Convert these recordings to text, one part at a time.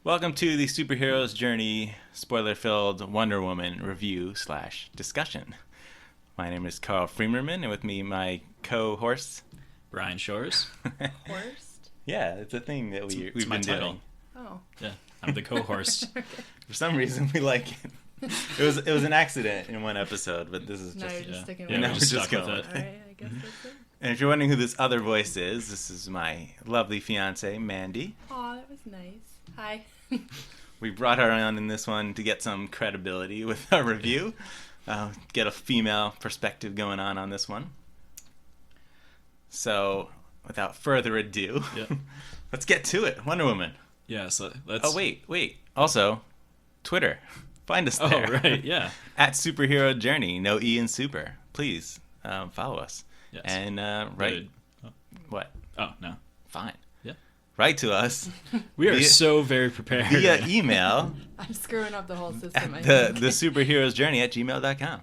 Welcome to the Superhero's Journey spoiler-filled Wonder Woman review/discussion. My name is Carl Freemerman, and with me, my co-host, Brian Shores. Horst? Yeah, it's a thing that we've my been title. doing. Oh. Yeah, I'm the co-host. Okay. For some reason, we like it. It was an accident in one episode, but this is Now just... you're just sticking Yeah, with now we're we're just just stuck going with with it. it. Alright, I guess that's it. And if you're wondering who this other voice is, this is my lovely fiance, Mandy. Aw, that was nice. Hi. We brought her on in this one to get some credibility with our review. Get a female perspective going on this one. So, without further ado, Yeah. let's get to it. Wonder Woman. Yeah, so let's... Oh, wait. Also, Twitter. Find us there. Oh, right, yeah. At Superhero Journey. No E in super. Please follow us. Yes. And write... Oh. What? Oh, no. Fine. Yeah. Write to us We are Via- so very prepared. via email I'm screwing up the whole system, I at think. the superheroes journey at gmail.com.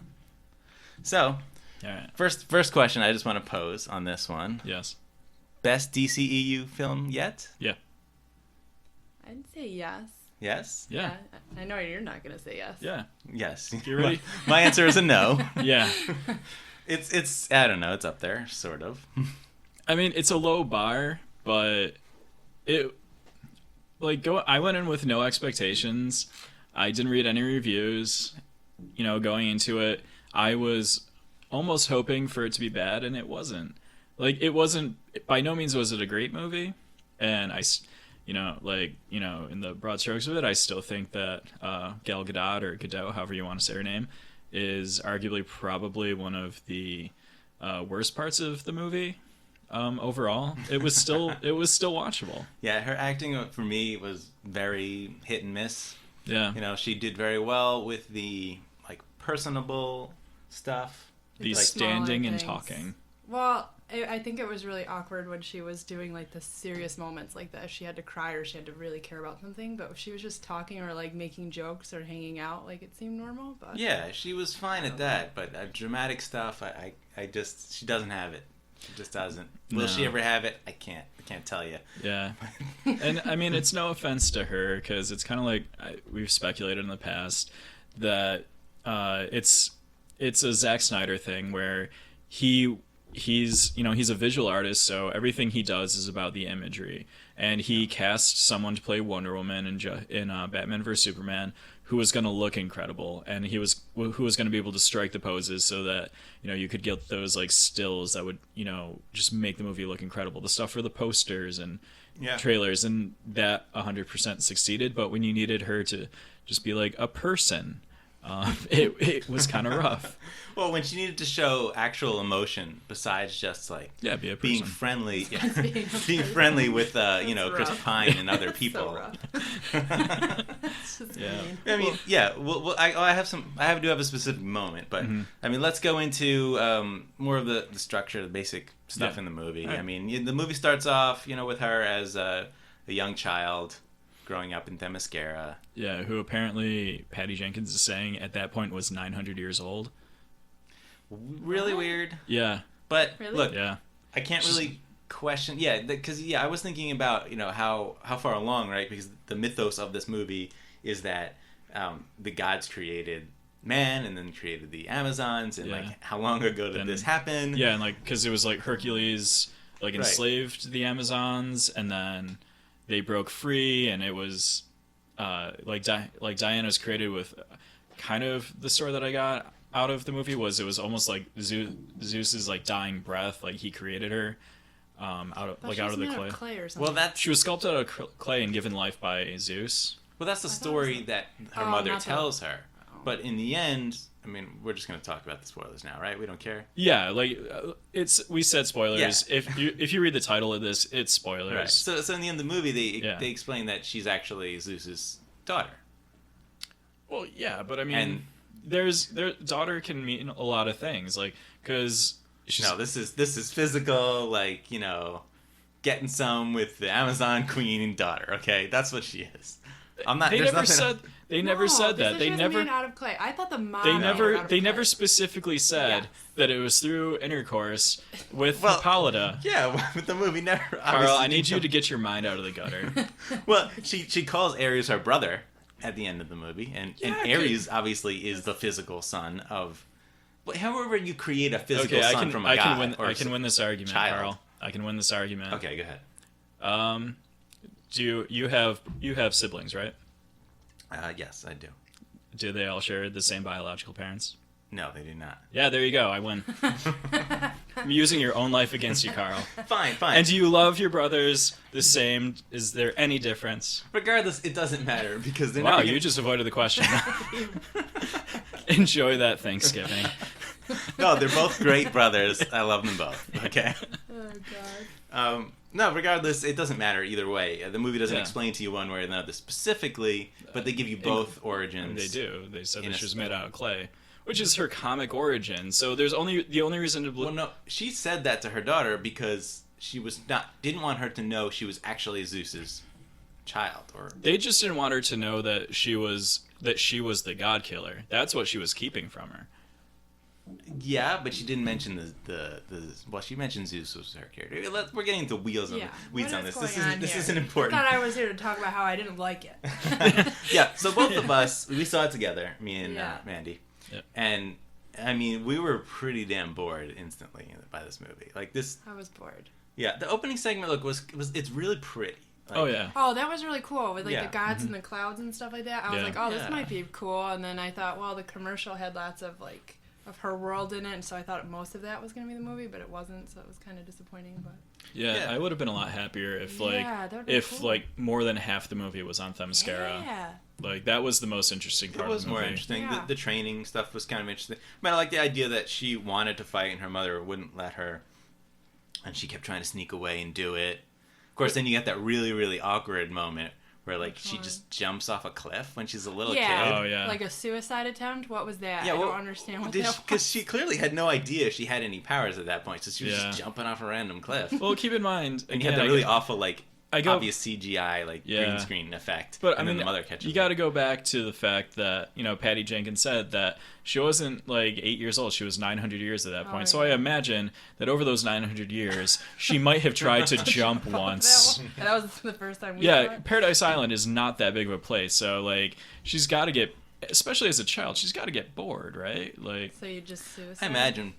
So, All right. first question I just want to pose on this one. Yes. Best DCEU film yet? Yeah. I'd say yes. Yes? Yeah. I know you're not going to say yes. Yeah. Yes. You ready? My answer is a no. Yeah. It's I don't know, it's up there, sort of. I mean, it's a low bar, but it... I went in with no expectations. I didn't read any reviews. Going into it, I was almost hoping for it to be bad, and it wasn't. It wasn't... By no means was it a great movie, and in the broad strokes of it, I still think that Gal Gadot, or Gadot, however you want to say her name, is arguably probably one of the worst parts of the movie. Overall, it was still watchable. Yeah, her acting for me was very hit and miss. Yeah, She did very well with the personable stuff. the Like standing smaller and things. talking. Well, I think it was really awkward when she was doing the serious moments like that. She had to cry or she had to really care about something, but if she was just talking or making jokes or hanging out, it seemed normal. But Yeah, she was fine at that, but dramatic stuff, I just she doesn't have it. She just doesn't. Will No. she ever have it? I can't tell you. Yeah, and I mean, it's no offense to her, because it's kind of we've speculated in the past that it's a Zack Snyder thing where he's a visual artist, so everything he does is about the imagery, and he cast someone to play Wonder Woman in Batman vs Superman, who was going to look incredible, and who was going to be able to strike the poses so that you could get those stills that would just make the movie look incredible, the stuff for the posters and trailers, and that 100% succeeded. But when you needed her to just be a person, it was kind of rough. Well, when she needed to show actual emotion besides just Yeah, be a person. being friendly, being friendly with That's Chris rough. Pine and other That's people. so rough. It's just Yeah. mean. I mean, yeah. Well, I do have a specific moment, but I mean, let's go into more of the structure, the basic stuff Yeah. in the movie. All right. I mean, the movie starts off, with her as a young child growing up in Themyscira. Yeah, who apparently Patty Jenkins is saying at that point was 900 years old. Really What? weird, Yeah, but Really? look, yeah, I can't really question. Yeah, because I was thinking about how far along, right? Because the mythos of this movie is that the gods created man and then created the Amazons, and Yeah. how long ago did Then- this happen? yeah, and because it was Hercules enslaved the Amazons, and then they broke free, and it was Diana's created with kind of the story that I got out of the movie was it was almost like Zeus's dying breath, he created her out of Thought she out was of the made clay. clay or something. Well, that's She was sculpted out of clay and given life by Zeus. the I thought it story was- that her Oh, mother not the- tells her. Oh. But in the end, I mean, we're just going to talk about the spoilers now, right? We don't care. Yeah, we said spoilers. Yeah. If you read the title of this, it's spoilers. Right. So in the end of the movie, Yeah. they explain that she's actually Zeus's daughter. Well, yeah, but I mean, And- their daughter can mean a lot of things, because she's No, this is physical, getting some with the Amazon queen and daughter. Okay, that's what she is. I'm not. They There's never nothing. said. They never No, said that. said They she was never. made out of clay. I thought the mom. They made her never. out of They never clay. specifically said Yes. that it was through intercourse with Well, Hippolyta. Yeah, but the movie never. Carl, I need you to get your mind out of the gutter. Well, she calls Ares her brother at the end of the movie, and Ares obviously is the physical son of. However, you create a physical Okay, son from a god. I can win this argument, child. Carl. I can win this argument. Okay, go ahead. Do you have siblings, right? Yes, I do. Do they all share the same biological parents? No, they do not. Yeah, there you go. I win. I'm using your own life against you, Carl. Fine. And do you love your brothers the same? Is there any difference? Regardless, it doesn't matter because they're Wow, never you just avoided the question. Enjoy that Thanksgiving. No, they're both great brothers. I love them both. Okay. Oh God. No, regardless, it doesn't matter either way. The movie doesn't Yeah. explain to you one way or another specifically, but they give you both origins. They do. They said In that a she was spin. made out of clay, which is her comic origin. So there's the only reason to Well, no, she said that to her daughter because she didn't want her to know she was actually Zeus's child. Or They just didn't want her to know that she was the god killer. That's what she was keeping from her. yeah, but she didn't mention the well, she mentioned Zeus was her character. We're getting into weeds Yeah. on What this. is This going on isn't this here? isn't important. I thought I was here to talk about how I didn't like it. Yeah, so both of us, we saw it together, me and Yeah. Mandy. Yep. And, I mean, we were pretty damn bored instantly by this movie. Like, this, I was bored. yeah, the opening segment, it's really pretty. Like, Oh yeah. Oh, that was really cool with like Yeah. the gods and the clouds and stuff like that. I was Yeah. like, oh, this Yeah. might be cool. And then I thought, well, the commercial had lots of like of her world in it, and so I thought most of that was gonna be the movie, but it wasn't. So it was kind of disappointing. But Yeah, Yeah. I would have been a lot happier if Yeah, that would've been cool. like more than half the movie was on Themyscira. yeah, Like that was the most interesting It part was of the more movie. interesting. Yeah. The training stuff was kind of interesting. I mean, I like the idea that she wanted to fight and her mother wouldn't let her, and she kept trying to sneak away and do it. Of course, then you get that really, really awkward moment where, like, she one? just jumps off a cliff when she's a little yeah. kid. Oh, yeah. Like a suicide attempt. What was that? Yeah, I well, don't understand what that was. Because she clearly had no idea she had any powers at that point, so she was Yeah. just jumping off a random cliff. Well, keep in mind, And you again, had the really awful, like, I go- obvious CGI, like, Yeah. green screen effect. But I and mean, then the mother catches you her. got to go back to the fact that Patty Jenkins said that she wasn't like 8 years old; she was 900 years at that point. So I yeah. imagine that over those 900 years, she might have tried to jump once. That was the first time we saw Yeah, it. Paradise Island is not that big of a place, so like she's got to get, especially as a child, she's got to get bored, right? Like, So you just suicide. I imagine.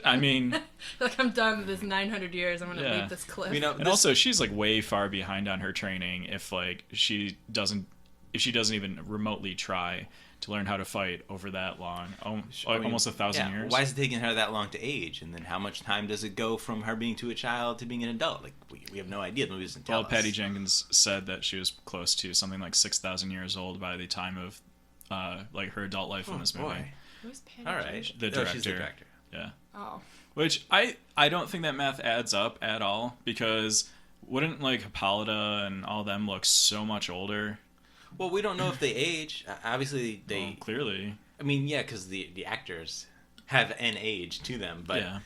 I mean, Like, I'm done with this 900 years. I'm gonna Yeah. leave this cliff. You know, and also she's like way far behind on her training if she doesn't even remotely try to learn how to fight over that long, almost 1,000 years. Why is it taking her that long to age? And then how much time does it go from her being to a child to being an adult? Like, we have no idea. The movie doesn't tell Well, us. Patty Jenkins said that she was close to something like 6,000 years old by the time of like her adult life in this movie. Boy. Who's Patty All right. Jenkins? The Oh, she's the director. director. Yeah. Oh. Which I don't think that math adds up at all, because wouldn't like Hippolyta and all them look so much older? Well, we don't know if they age. Obviously, they... Well, clearly. I mean, yeah, because the actors have an age to them, but Yeah.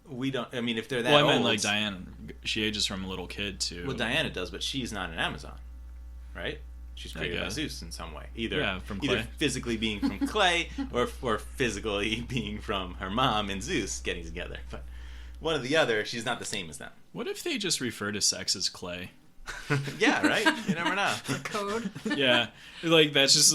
we don't... I mean, if they're that Well, I old... meant like Diana. She ages from a little kid to. Well, Diana does, but she's not an Amazon, right? She's I created by guess. Zeus in some way. Either Yeah, from either clay. physically being from clay or physically being from her mom and Zeus getting together. But one or the other, she's not the same as them. What if they just refer to sex as clay? Yeah, right? You never know. Code. Yeah, like that's just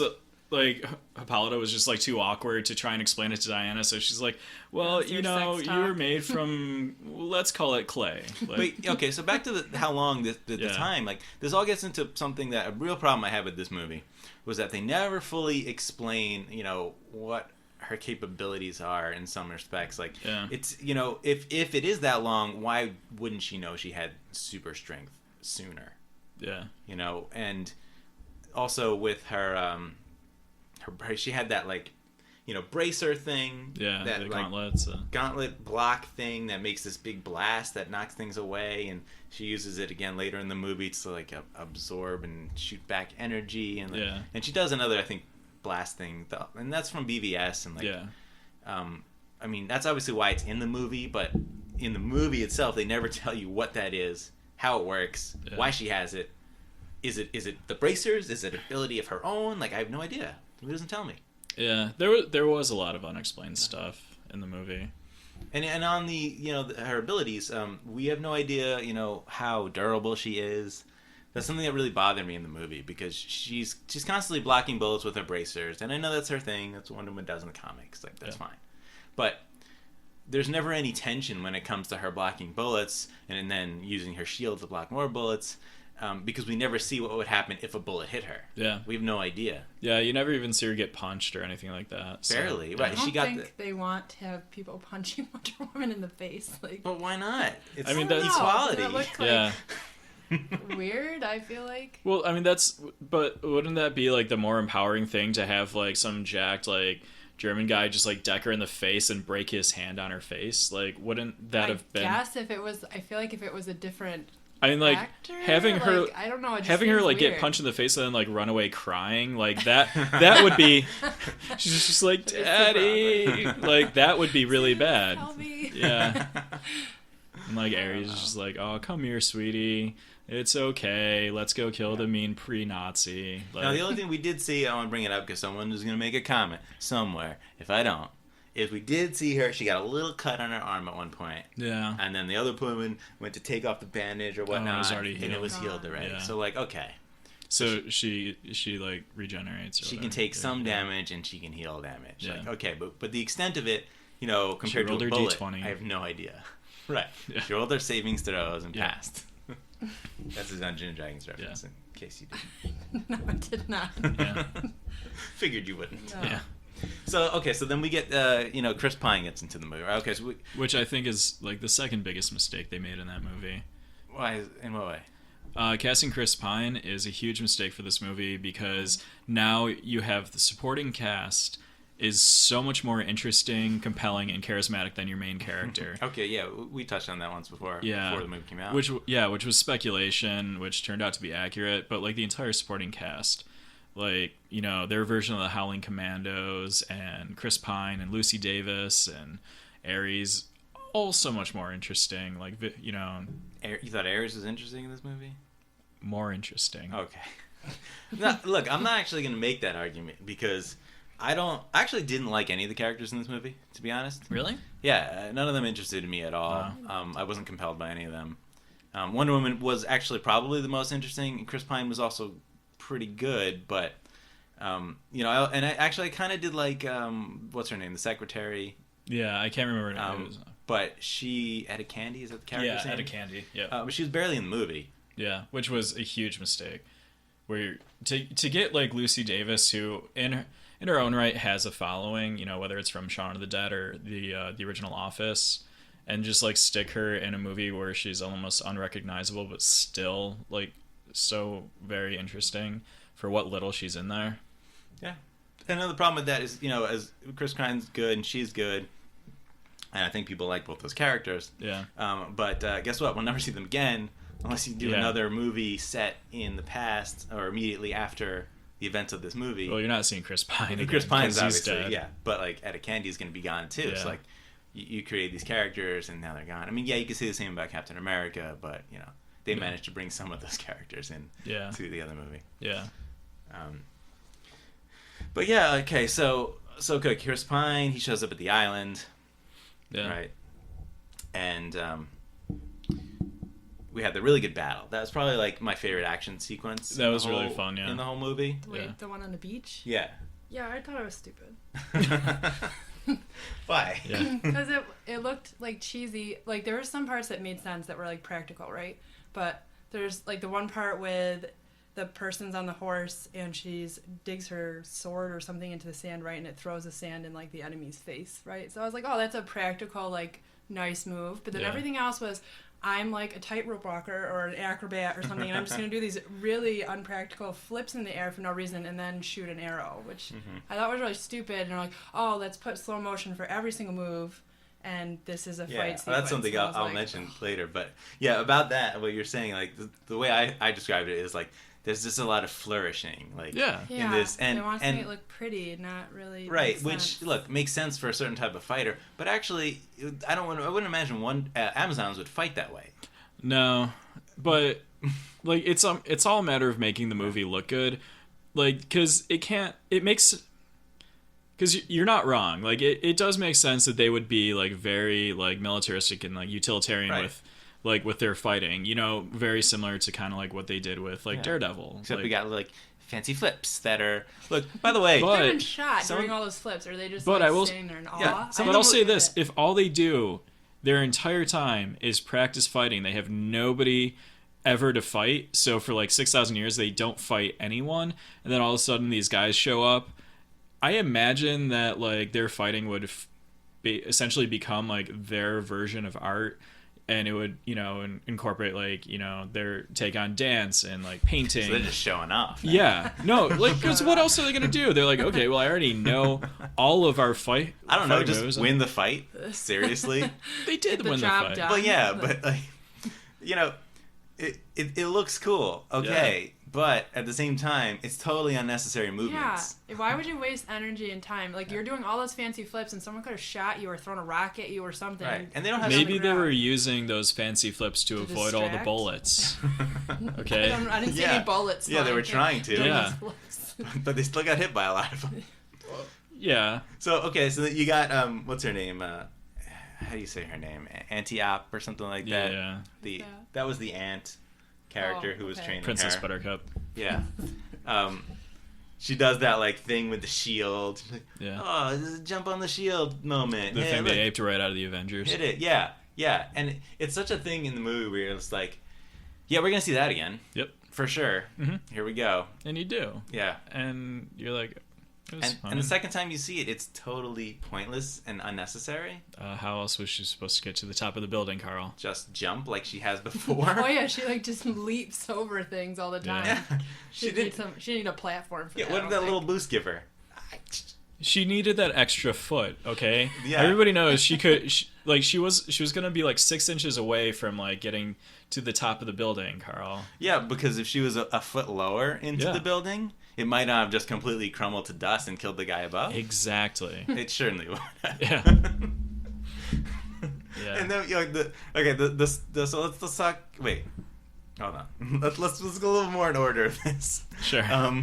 like Hippolyta was just like too awkward to try and explain it to Diana, so she's like, "Well, That's your sex you were talk." made from let's call it clay." Like, Wait, okay, so back to how long the Yeah. time. Like, this all gets into something that a real problem I had with this movie was that they never fully explain, what her capabilities are in some respects. Like, Yeah. it's, if it is that long, why wouldn't she know she had super strength sooner? yeah, And also with her, she had that, like, bracer thing. yeah, that, the like, gauntlets. gauntlet block thing that makes this big blast that knocks things away, and she uses it again later in the movie to like absorb and shoot back energy, and Yeah. and she does another, I think, blast thing, and that's from BVS, and like, Yeah. I mean, that's obviously why it's in the movie, but in the movie itself they never tell you what that is, how it works, Yeah. why she has it, is it the bracers? Is it ability of her own? Like, I have no idea. Who doesn't tell me? Yeah, there was a lot of unexplained stuff in the movie. And on the her abilities, we have no idea how durable she is. That's something that really bothered me in the movie because she's constantly blocking bullets with her bracers, and I know that's her thing. That's what Wonder Woman does in the comics. Like, that's fine, but there's never any tension when it comes to her blocking bullets and then using her shield to block more bullets. Because we never see what would happen if a bullet hit her. Yeah. We have no idea. Yeah, you never even see her get punched or anything like that. So, Barely, yeah. right. I don't think they want to have people punching Wonder Woman in the face. Like, But why not? It's I mean, that's equality. Does it look like Yeah. weird, I feel like. Well, I mean, but wouldn't that be like the more empowering thing to have like some jacked like German guy just like deck her in the face and break his hand on her face? Like, wouldn't that have been? I feel like if it was a different I mean, like actor, having her, like, I don't know, it just having her seems like weird. get punched in the face and then like run away crying, like that would be. She's just like, Daddy, like that would be really bad. Help me. Yeah. And like Ares is just like, oh, come here, sweetie. It's okay. Let's go kill the mean pre-Nazi. Like, Now, the only thing we did see, I want to bring it up because someone is going to make a comment somewhere, if I don't, is we did see her, she got a little cut on her arm at one point. Yeah. And then the other woman went to take off the bandage or whatnot, it was already and it healed. was healed already. Yeah. So, like, okay. So she like regenerates. Or She whatever. can take some Yeah. damage and she can heal damage. Yeah. Like, okay, but the extent of it, compared to rolled a her bullet, D20. I have no idea. Right. Yeah. She rolled her savings throws and Yeah. passed. That's a Dungeons and Dragons reference, in case you didn't. No, it did not. Yeah. Figured you wouldn't. No. Yeah. So then we get Chris Pine gets into the movie. Okay, so Which I think is like the second biggest mistake they made in that movie. why? In what way? Casting Chris Pine is a huge mistake for this movie because now you have the supporting cast is so much more interesting, compelling, and charismatic than your main character. Okay, yeah, we touched on that once before. Yeah. Before the movie came out. Which was speculation, which turned out to be accurate. But like the entire supporting cast, like their version of the Howling Commandos and Chris Pine and Lucy Davis and Ares, all so much more interesting. Like You thought Ares was interesting in this movie? more interesting. Okay. No, look, I'm not actually going to make that argument because I actually didn't like any of the characters in this movie, to be honest. Really? Yeah, none of them interested me at all. I wasn't compelled by any of them. Wonder Woman was actually probably the most interesting. Chris Pine was also pretty good, but I kind of did like what's her name, the secretary. Yeah, I can't remember her name. But Etta Candy, is that the character's name? Etta Candy. Yeah. But she was barely in the movie. Yeah, which was a huge mistake. Where to get like Lucy Davis, who in her own right has a following, whether it's from Shaun of the Dead or the original Office, and just like stick her in a movie where she's almost unrecognizable but still like so very interesting for what little she's in there. Yeah. Another problem with that is, as Chris Pine's good and she's good, and I think people like both those characters. Yeah. But guess what? We'll never see them again unless you do another movie set in the past or immediately after the events of this movie. Well, you're not seeing Chris Pine again. Chris Pine's 'cause he's obviously, dead. yeah. But like Etta Candy's going to be gone too. Yeah. So like you create these characters and now they're gone. I mean, yeah, you can say the same about Captain America, but they managed to bring some of those characters in to the other movie. Yeah. But yeah, okay, so good. Chris Pine, he shows up at the island. Yeah. Right. And we had the really good battle. That was probably like my favorite action sequence. That was really fun, yeah. In the whole movie. Wait, the one on the beach? Yeah. Yeah, I thought it was stupid. Why? Yeah. Because it looked like cheesy. Like there were some parts that made sense that were like practical, right? But there's like the one part with the person's on the horse and she's digs her sword or something into the sand, right? And it throws the sand in like the enemy's face, right? So I was like, oh, that's a practical, like nice move. But then everything else was, I'm like a tightrope walker or an acrobat or something, and I'm just going to do these really unpractical flips in the air for no reason and then shoot an arrow, which I thought was really stupid. And they're like, oh, let's put slow motion for every single move, and this is a fight sequence. That's something I'll mention later. But yeah, about that, what you're saying, like the way I described it is like, there's just a lot of flourishing, like in this, and they want to make it look pretty, not really right. Which look makes sense for a certain type of fighter, but actually, I wouldn't imagine Amazons would fight that way. No, but like it's all a matter of making the movie look good, like because you're not wrong. Like it does make sense that they would be like very like militaristic and like utilitarian with their fighting. You know, very similar to kind of like what they did with like Daredevil. Except like, we got like fancy flips that are by the way. They've been shot during all those flips, or they just standing there in awe. Yeah, but I'll say this: if all they do their entire time is practice fighting, they have nobody ever to fight. So for like 6,000 years, they don't fight anyone, and then all of a sudden these guys show up. I imagine that like their fighting would essentially become like their version of art, and it would incorporate like their take on dance and like painting. So they're just showing off. Right? Yeah, no, like because what else are they gonna do? They're like, okay, well I already know all of our fight. I don't know, moves. just win the fight. Seriously, they did win the fight. Done. But yeah, but like it looks cool. Okay. Yeah. But at the same time, it's totally unnecessary movements. Yeah. Why would you waste energy and time? Like, you're doing all those fancy flips, and someone could have shot you or thrown a rock at you or something. Right. And they don't have Maybe they were using those fancy flips to avoid all the bullets. Okay. I didn't see any bullets. Yeah, they were trying to. Yeah. But they still got hit by a lot of them. Yeah. So you got what's her name? How do you say her name? Antiope or something like that. Yeah. That was the ant character who was training Princess her. Buttercup. Yeah. She does that like thing with the shield. Yeah. Oh, this is a jump on the shield moment. The thing they aped right out of the Avengers. Hit it. Yeah. Yeah. And it's such a thing in the movie where it's like, yeah, we're gonna see that again. Yep. For sure. Mm-hmm. Here we go. And you do. Yeah. And you're like, and the second time you see it, it's totally pointless and unnecessary. How else was she supposed to get to the top of the building, Carl? Just jump like she has before. Oh yeah, she like just leaps over things all the time. Yeah. She needed a platform for that. What did that little boost give her? She needed that extra foot, okay? Yeah. Everybody knows she could. She was gonna be like 6 inches away from like getting to the top of the building, Carl. Yeah, because if she was a foot lower into the building, it might not have just completely crumbled to dust and killed the guy above. Exactly. It certainly would. Yeah. Yeah. And then so let's talk. Wait, hold on. Let's go a little more in order of this. Sure. All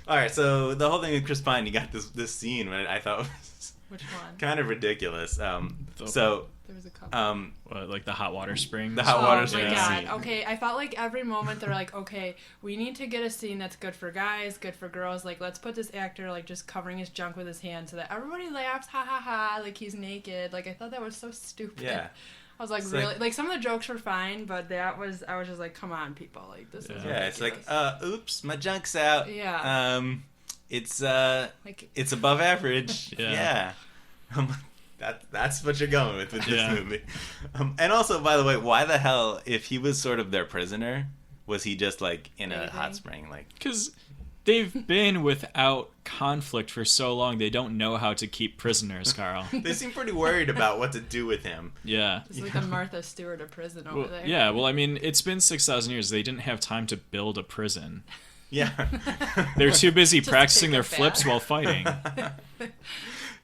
right. So the whole thing with Chris Pine, you got this scene that I thought was which one? Kind of ridiculous. So. There was a couple. What, like the hot water spring? The hot water spring. Oh my god. Scene. Okay, I felt like every moment they're like, okay, we need to get a scene that's good for guys, good for girls. Like, let's put this actor like just covering his junk with his hand so that everybody laughs, ha ha ha, like he's naked. Like I thought that was so stupid. Yeah. I was like, it's really? Like some of the jokes were fine, but I was just like, come on, people, like this is ridiculous. Yeah, it's like, oops, my junk's out. Yeah. It's it's above average. Yeah. That's what you're going with this movie. And also, by the way, why the hell, if he was sort of their prisoner, was he just like in a hot spring? Like, because they've been without conflict for so long, they don't know how to keep prisoners, Carl. They seem pretty worried about what to do with him. Yeah. It's like the Martha Stewart of prison over there. Yeah, well, I mean, it's been 6,000 years. They didn't have time to build a prison. Yeah. They're too busy practicing their flips while fighting.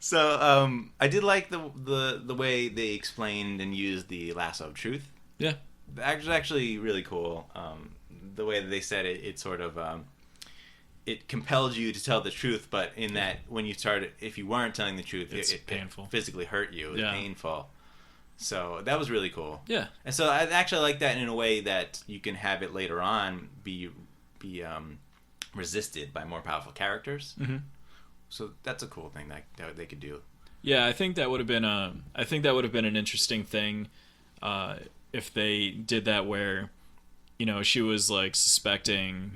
So I did like the way they explained and used the lasso of truth. Yeah, it was actually really cool. The way that they said it, it sort of it compelled you to tell the truth, but in that when you started, if you weren't telling the truth, it painful. It physically hurt you. It was painful. So that was really cool. Yeah, and so I actually like that in a way that you can have it later on be resisted by more powerful characters. Mm-hmm. So that's a cool thing that they could do. Yeah, I think that would have been an interesting thing if they did that, where she was like suspecting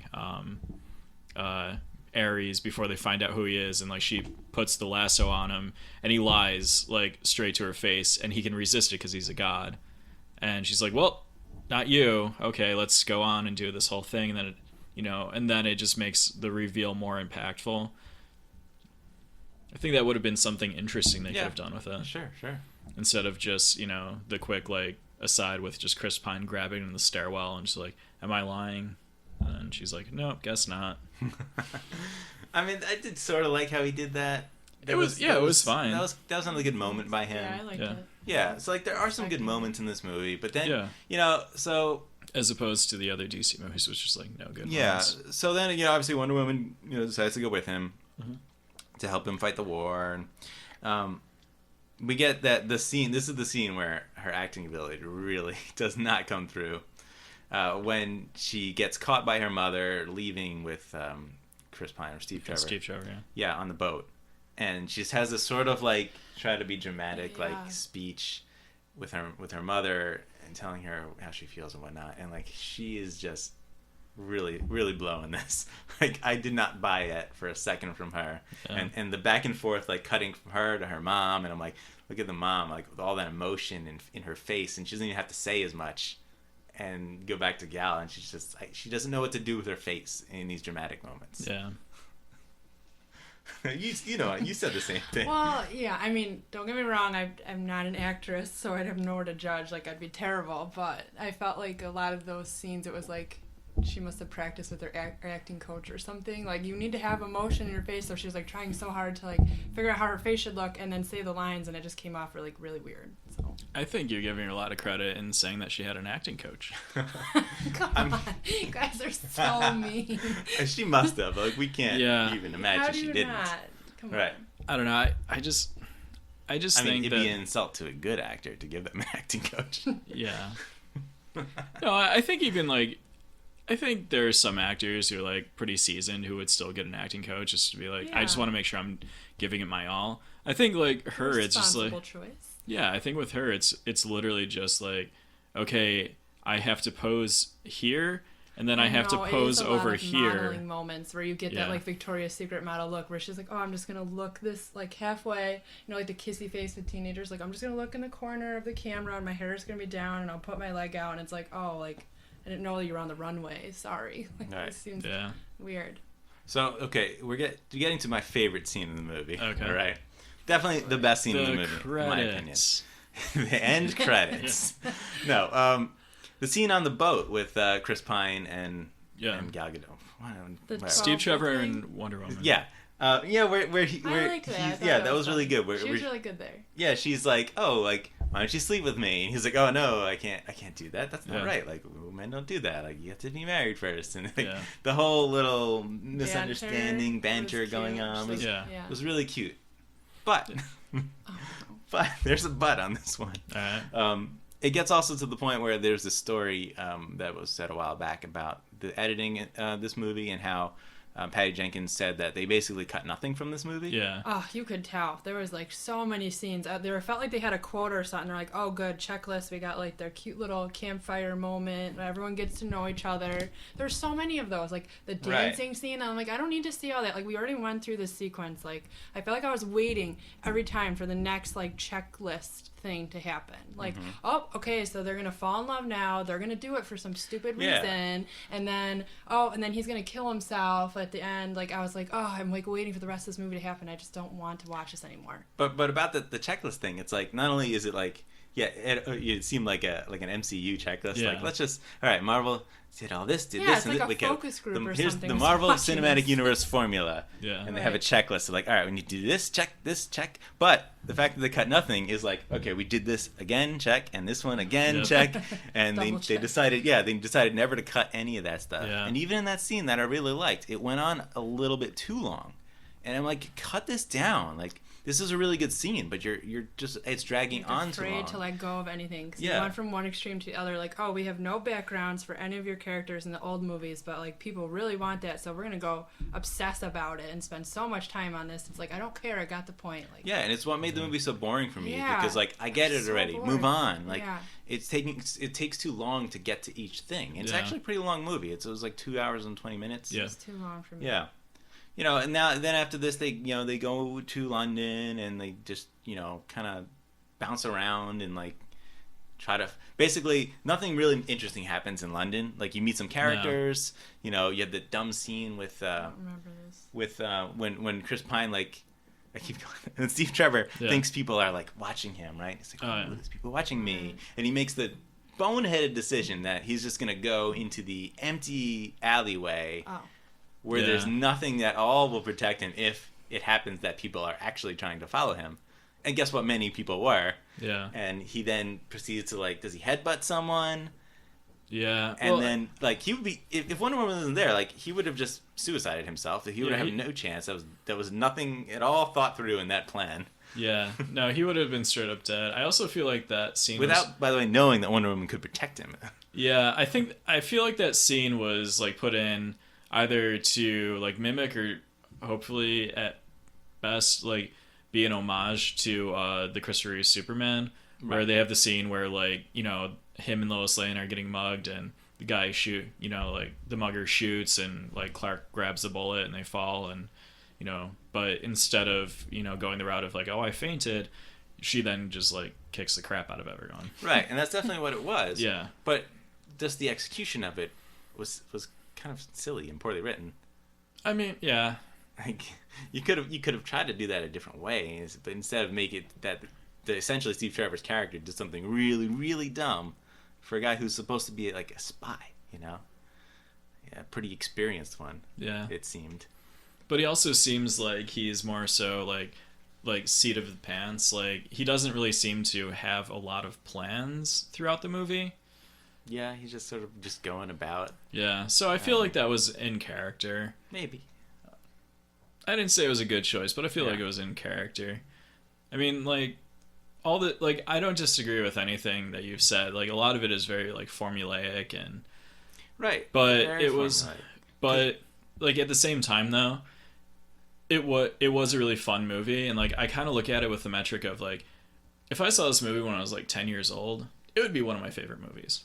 Ares before they find out who he is, and like she puts the lasso on him and he lies like straight to her face, and he can resist it because he's a god, and she's like, well, not you. Okay, let's go on and do this whole thing, and then and then it just makes the reveal more impactful. I think that would have been something interesting they could have done with it. Sure. Instead of just, the quick, like, aside with just Chris Pine grabbing in the stairwell and just like, am I lying? And she's like, no, guess not. I mean, I did sort of like how he did that. It was fine. That was another good moment by him. Yeah, I liked it. Yeah, so like there are some good moments in this movie, but then, As opposed to the other DC movies, which is like no good. Yeah. ones. So then, obviously Wonder Woman, decides to go with him to help him fight the war. And we get that the scene. This is the scene where her acting ability really does not come through. When she gets caught by her mother leaving with Chris Pine or Steve Trevor. Steve Trevor, yeah. Yeah, on the boat. And she just has this sort of like try to be dramatic like speech with her mother and telling her how she feels and whatnot. And like she is just really, really blowing this. Like I did not buy it for a second from her. Yeah. And the back and forth like cutting from her to her mom, and I'm like, look at the mom, like with all that emotion in her face, and she doesn't even have to say as much. And go back to Gal, and she's just she doesn't know what to do with her face in these dramatic moments. Yeah. you said the same thing. Well, yeah, I mean, don't get me wrong, I'm not an actress, so I'd have nowhere to judge, like, I'd be terrible, but I felt like a lot of those scenes, it was like, she must have practiced with her acting coach or something. Like, you need to have emotion in your face, so she was, like, trying so hard to, like, figure out how her face should look and then say the lines, and it just came off really, really weird, so. I think you're giving her a lot of credit in saying that she had an acting coach. Come on, you guys are so mean. She must have. Like, we can't even imagine she didn't. Not? Come right. on. I don't know. I just mean, think it'd that be an insult to a good actor to give them an acting coach. Yeah. No, I think even like, I think there are some actors who are like pretty seasoned who would still get an acting coach just to be like, I just want to make sure I'm giving it my all. I think like her, it's just like choice. Yeah, I think with her, it's literally just like, okay, I have to pose here, and then I have to pose over here. Modeling moments where you get that like Victoria's Secret model look, where she's like, oh, I'm just gonna look this like halfway, like the kissy face with teenagers. Like I'm just gonna look in the corner of the camera, and my hair is gonna be down, and I'll put my leg out, and it's like, oh, like I didn't know you were on the runway. Sorry, like this seems weird. So okay, we're getting to my favorite scene in the movie. Okay, all right. Definitely the best scene in the movie, credits. in my opinion. The end credits. No, the scene on the boat with Chris Pine and Gal Gadot. Steve Trevor and Wonder Woman. Yeah. Where I liked that. That was really good. She was really good there. Yeah, she's like, oh, like, why don't you sleep with me? And he's like, oh no, I can't do that. That's not right. Like, men don't do that. Like, you have to be married first. And like, the whole little misunderstanding, banter going on was really cute. But there's a but on this one. It gets also to the point where there's this story that was said a while back about the editing this movie and how Patty Jenkins said that they basically cut nothing from this movie. Yeah. Oh, you could tell. There was like so many scenes. There felt like they had a quota or something. They're like, oh, good, checklist. We got like their cute little campfire moment. Everyone gets to know each other. There's so many of those. Like the dancing scene. I'm like, I don't need to see all that. Like we already went through this sequence. Like I felt like I was waiting every time for the next like checklist thing to happen. Like, oh, okay, so they're gonna fall in love now. They're gonna do it for some stupid reason, and then he's gonna kill himself at the end. Like I was like, oh, I'm like waiting for the rest of this movie to happen. I just don't want to watch this anymore. But about the checklist thing, it's like not only is it like it seemed like an MCU checklist. Yeah. Like let's just all right, Marvel did all this, did this, and it's like a focus group or here's something. the Marvel Cinematic Universe formula. Yeah. And they have a checklist. They're like, all right, we need to do this, check. But the fact that they cut nothing is like, okay, we did this again, check, and this one again, check. And they decided never to cut any of that stuff. Yeah. And even in that scene that I really liked, it went on a little bit too long. And I'm like, cut this down. Like, this is a really good scene, but you're just it's dragging on too long. Afraid to let go of anything. Cause you went from one extreme to the other. Like, oh, we have no backgrounds for any of your characters in the old movies, but like people really want that, so we're gonna go obsess about it and spend so much time on this. It's like I don't care. I got the point. Like, and it's what made the movie so boring for me because like I get it already. Boring. Move on. Like it takes too long to get to each thing. It's actually a pretty long movie. It was like 2 hours and 20 minutes. Yeah. It's too long for me. Yeah. And then after this, they go to London and they just, kind of bounce around and like try to basically nothing really interesting happens in London. Like you meet some characters, you have the dumb scene with I don't remember this. With when Chris Pine like I keep going and Steve Trevor thinks people are like watching him, right? It's like there's people watching me, and he makes the boneheaded decision that he's just gonna go into the empty alleyway. Where there's nothing that all will protect him if it happens that people are actually trying to follow him. And guess what? Many people were. Yeah. And he then proceeds to does he headbutt someone? Yeah. And then, like, he would be if Wonder Woman wasn't there, like, he would have just suicided himself. He would have no chance. That was nothing at all thought through in that plan. Yeah. No, he would have been straight up dead. I also feel like that scene by the way, knowing that Wonder Woman could protect him. Yeah, I feel like that scene was like put in either to like mimic or hopefully at best like be an homage to the Christopher Reeve Superman, where they have the scene where like, you know, him and Lois Lane are getting mugged and the guy like the mugger shoots and like Clark grabs the bullet and they fall and, you know, but instead of, you know, going the route of like, oh, I fainted, she then just like kicks the crap out of everyone. Right, and that's definitely what it was. Yeah. But just the execution of it was kind of silly and poorly written. I mean, yeah. Like, you could have tried to do that a different way, but instead of make it that essentially Steve Trevor's character did something really, really dumb for a guy who's supposed to be like a spy, you know? Yeah, a pretty experienced one. Yeah. It seemed. But he also seems like he's more so like seat of the pants. Like, he doesn't really seem to have a lot of plans throughout the movie. Yeah, he's just sort of just going about. Yeah, so I feel like that was in character. Maybe. I didn't say it was a good choice, but I feel like it was in character. I mean, like, all the, like, I don't disagree with anything that you've said. Like, a lot of it is very, like, formulaic and... Right. But very it was... But, like, at the same time, though, it was a really fun movie, and, like, I kind of look at it with the metric of, like, if I saw this movie when I was, like, 10 years old, it would be one of my favorite movies.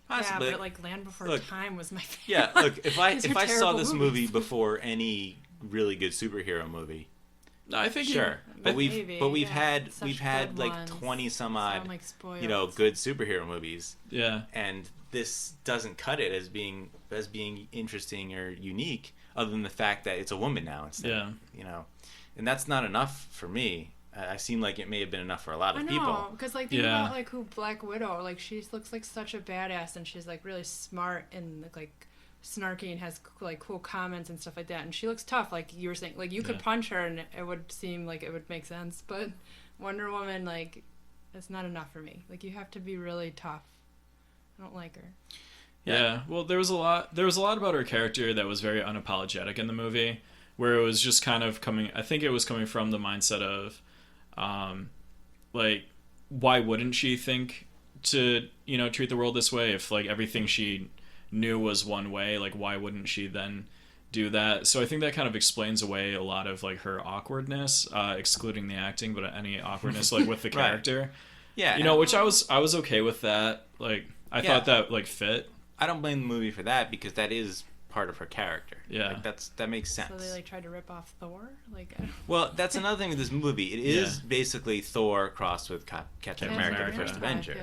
Possibly. Yeah, but like Land Before Time was my favorite. Yeah, look, if I saw this movie before any really good superhero movie, no, I think sure. But we've had like ones. 20 some odd, like you know, good superhero movies. Yeah. And this doesn't cut it as being interesting or unique, other than the fact that it's a woman now instead. Yeah. You know, and that's not enough for me. I seem like it may have been enough for a lot of people. Because like think about like who Black Widow, like she looks like such a badass and she's like really smart and like snarky and has like cool comments and stuff like that, and she looks tough, like you were saying, like you could punch her and it would seem like it would make sense, but Wonder Woman, like, it's not enough for me. Like, you have to be really tough. I don't like her. Yeah, well, there was a lot about her character that was very unapologetic in the movie, where it was just kind of coming from the mindset of like, why wouldn't she think to, you know, treat the world this way if like everything she knew was one way? Like, why wouldn't she then do that? So I think that kind of explains away a lot of like her awkwardness, excluding the acting, but any awkwardness like with the character. Right. Yeah, you know, which I was okay with that. Like, I thought that like fit. I don't blame the movie for that because that is part of her character. Yeah, like, that makes sense. So they like tried to rip off Thor. Like, well, that's another thing with this movie. It is basically Thor crossed with Captain America: The First Avenger.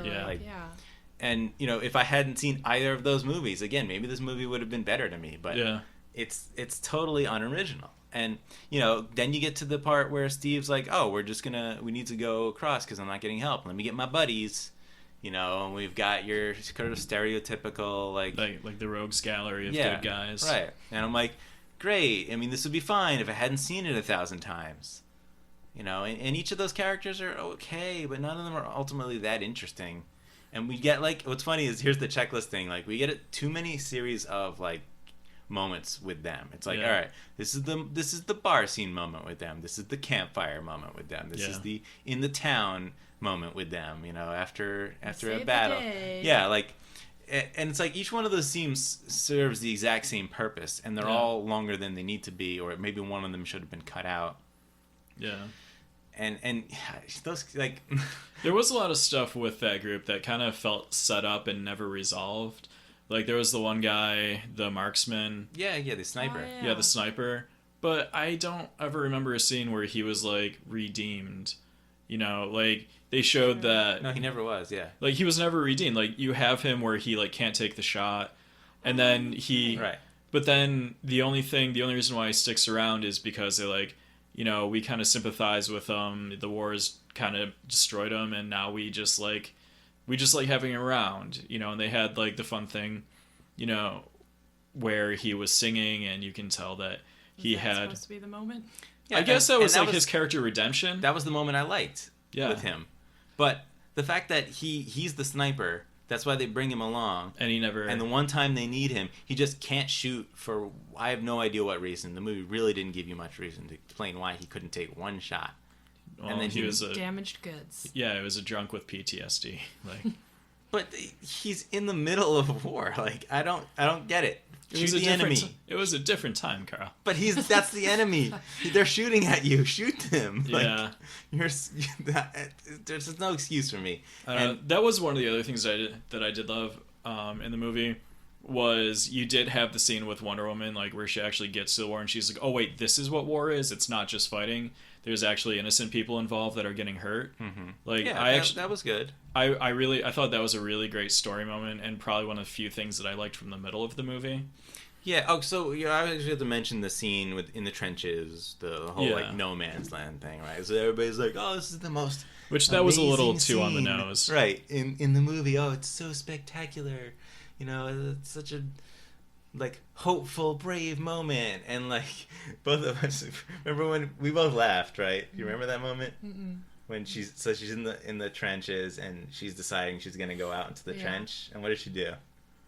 And you know, if I hadn't seen either of those movies, again, maybe this movie would have been better to me. But it's totally unoriginal. And you know, then you get to the part where Steve's like, "Oh, we need to go across because I'm not getting help. Let me get my buddies." You know, and we've got your kind of stereotypical like the rogues gallery of good guys, right? And I'm like, great. I mean, this would be fine if I hadn't seen it 1,000 times. You know, and each of those characters are okay, but none of them are ultimately that interesting. And we get like, what's funny is here's the checklist thing. Like, we get too many series of like moments with them. It's like, all right, this is the bar scene moment with them. This is the campfire moment with them. This is the in the town moment with them, you know, after a battle. Yeah, like, and it's like each one of those scenes serves the exact same purpose, and they're all longer than they need to be, or maybe one of them should have been cut out. Yeah. And those, like, there was a lot of stuff with that group that kind of felt set up and never resolved. Like, there was the one guy, the marksman. Yeah, the sniper. Yeah, the sniper. But I don't ever remember a scene where he was like redeemed. You know, like, they showed that... No, he never was, Like, he was never redeemed. Like, you have him where he, like, can't take the shot, and then he... Right. But then the only reason why he sticks around is because they're like, you know, we kind of sympathize with him, the wars kind of destroyed him, and now we just like having him around, you know, and they had, like, the fun thing, you know, where he was singing, and you can tell that he had... supposed to be the moment? Yeah, I guess that was like his character redemption. That was the moment I liked with him. But the fact that he's the sniper That's why they bring him along. And he never. And the one time they need him, he just can't shoot for I have no idea what reason. The movie really didn't give you much reason to explain why he couldn't take one shot. Well, and then he was damaged goods. Yeah, it was a drunk with PTSD. Like, but he's in the middle of a war. Like I don't get it. Shoot the enemy. It was a different time, Carl. But that's the enemy. They're shooting at you. Shoot them. Yeah. There's no excuse for me. That was one of the other things that I did love in the movie was you did have the scene with Wonder Woman, like where she actually gets to the war and she's like, oh wait, this is what war is. It's not just fighting. There's actually innocent people involved that are getting hurt. Mm-hmm. Like that was good. I thought that was a really great story moment and probably one of the few things that I liked from the middle of the movie. Yeah. Oh, so I actually have to mention the scene in the trenches, the whole like no man's land thing, right? So everybody's like, "Oh, this is the most," which that was a little too on the nose, right? In the movie, oh, it's so spectacular, it's such a like hopeful, brave moment, and like both of us remember when we both laughed, right? You remember that moment? Mm-mm. When she's in the trenches and she's deciding she's gonna go out into the trench, and what does she do?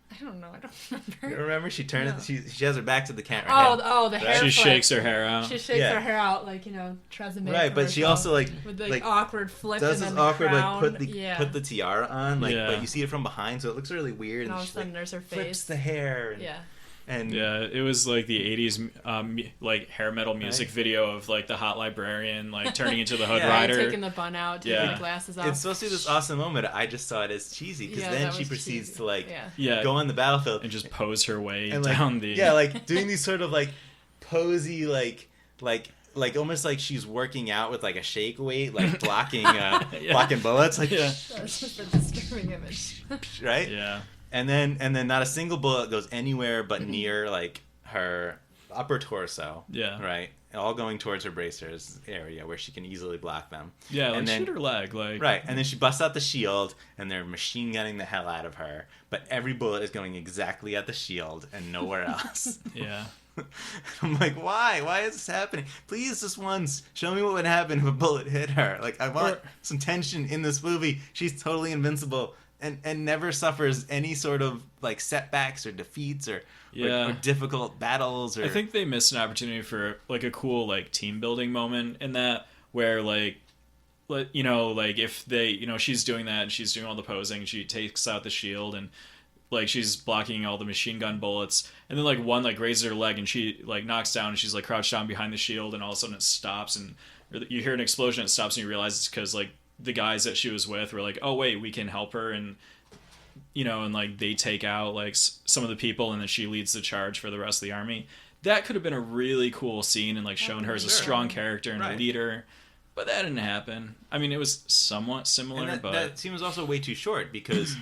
I don't know. I don't remember. You remember? She turned. No. She has her back to the camera. The hair. She shakes her hair out. She shakes her hair out like tries to make. Right, but she also with awkward flip. Does and this awkward crown. put the tiara on but you see it from behind, so it looks really weird. And all of a sudden, there's her face. Flips the hair. And it was like the 80s like hair metal music video of like the hot librarian like turning into the hood rider, taking the bun out, taking the glasses off. It's supposed to be this awesome moment. I just saw it as cheesy because then she proceeds to go on the battlefield and just pose her way and, down like doing these sort of like posy like almost like she's working out with like a shake weight, like blocking bullets. Like that's just a disturbing image, right? Yeah. And then not a single bullet goes anywhere but near like her upper torso. Yeah. Right. All going towards her bracers area where she can easily block them. Yeah, and then, shoot her leg, like. Right, and then she busts out the shield, and they're machine gunning the hell out of her. But every bullet is going exactly at the shield and nowhere else. Yeah. I'm like, why? Why is this happening? Please, just once, show me what would happen if a bullet hit her. Like, I want some tension in this movie. She's totally invincible. And never suffers any sort of like setbacks or defeats or difficult battles. Or I think they missed an opportunity for like a cool like team building moment in that where like if they she's doing that and she's doing all the posing, she takes out the shield and like she's blocking all the machine gun bullets, and then like one like raises her leg and she like knocks down and she's like crouched down behind the shield, and all of a sudden it stops and you hear an explosion, it stops, and you realize it's because like the guys that she was with were like, oh wait, we can help her, and and like they take out like some of the people, and then she leads the charge for the rest of the army. That could have been a really cool scene and like shown her as a strong character and a leader, but that didn't happen. I mean, it was somewhat similar, but that scene was also way too short because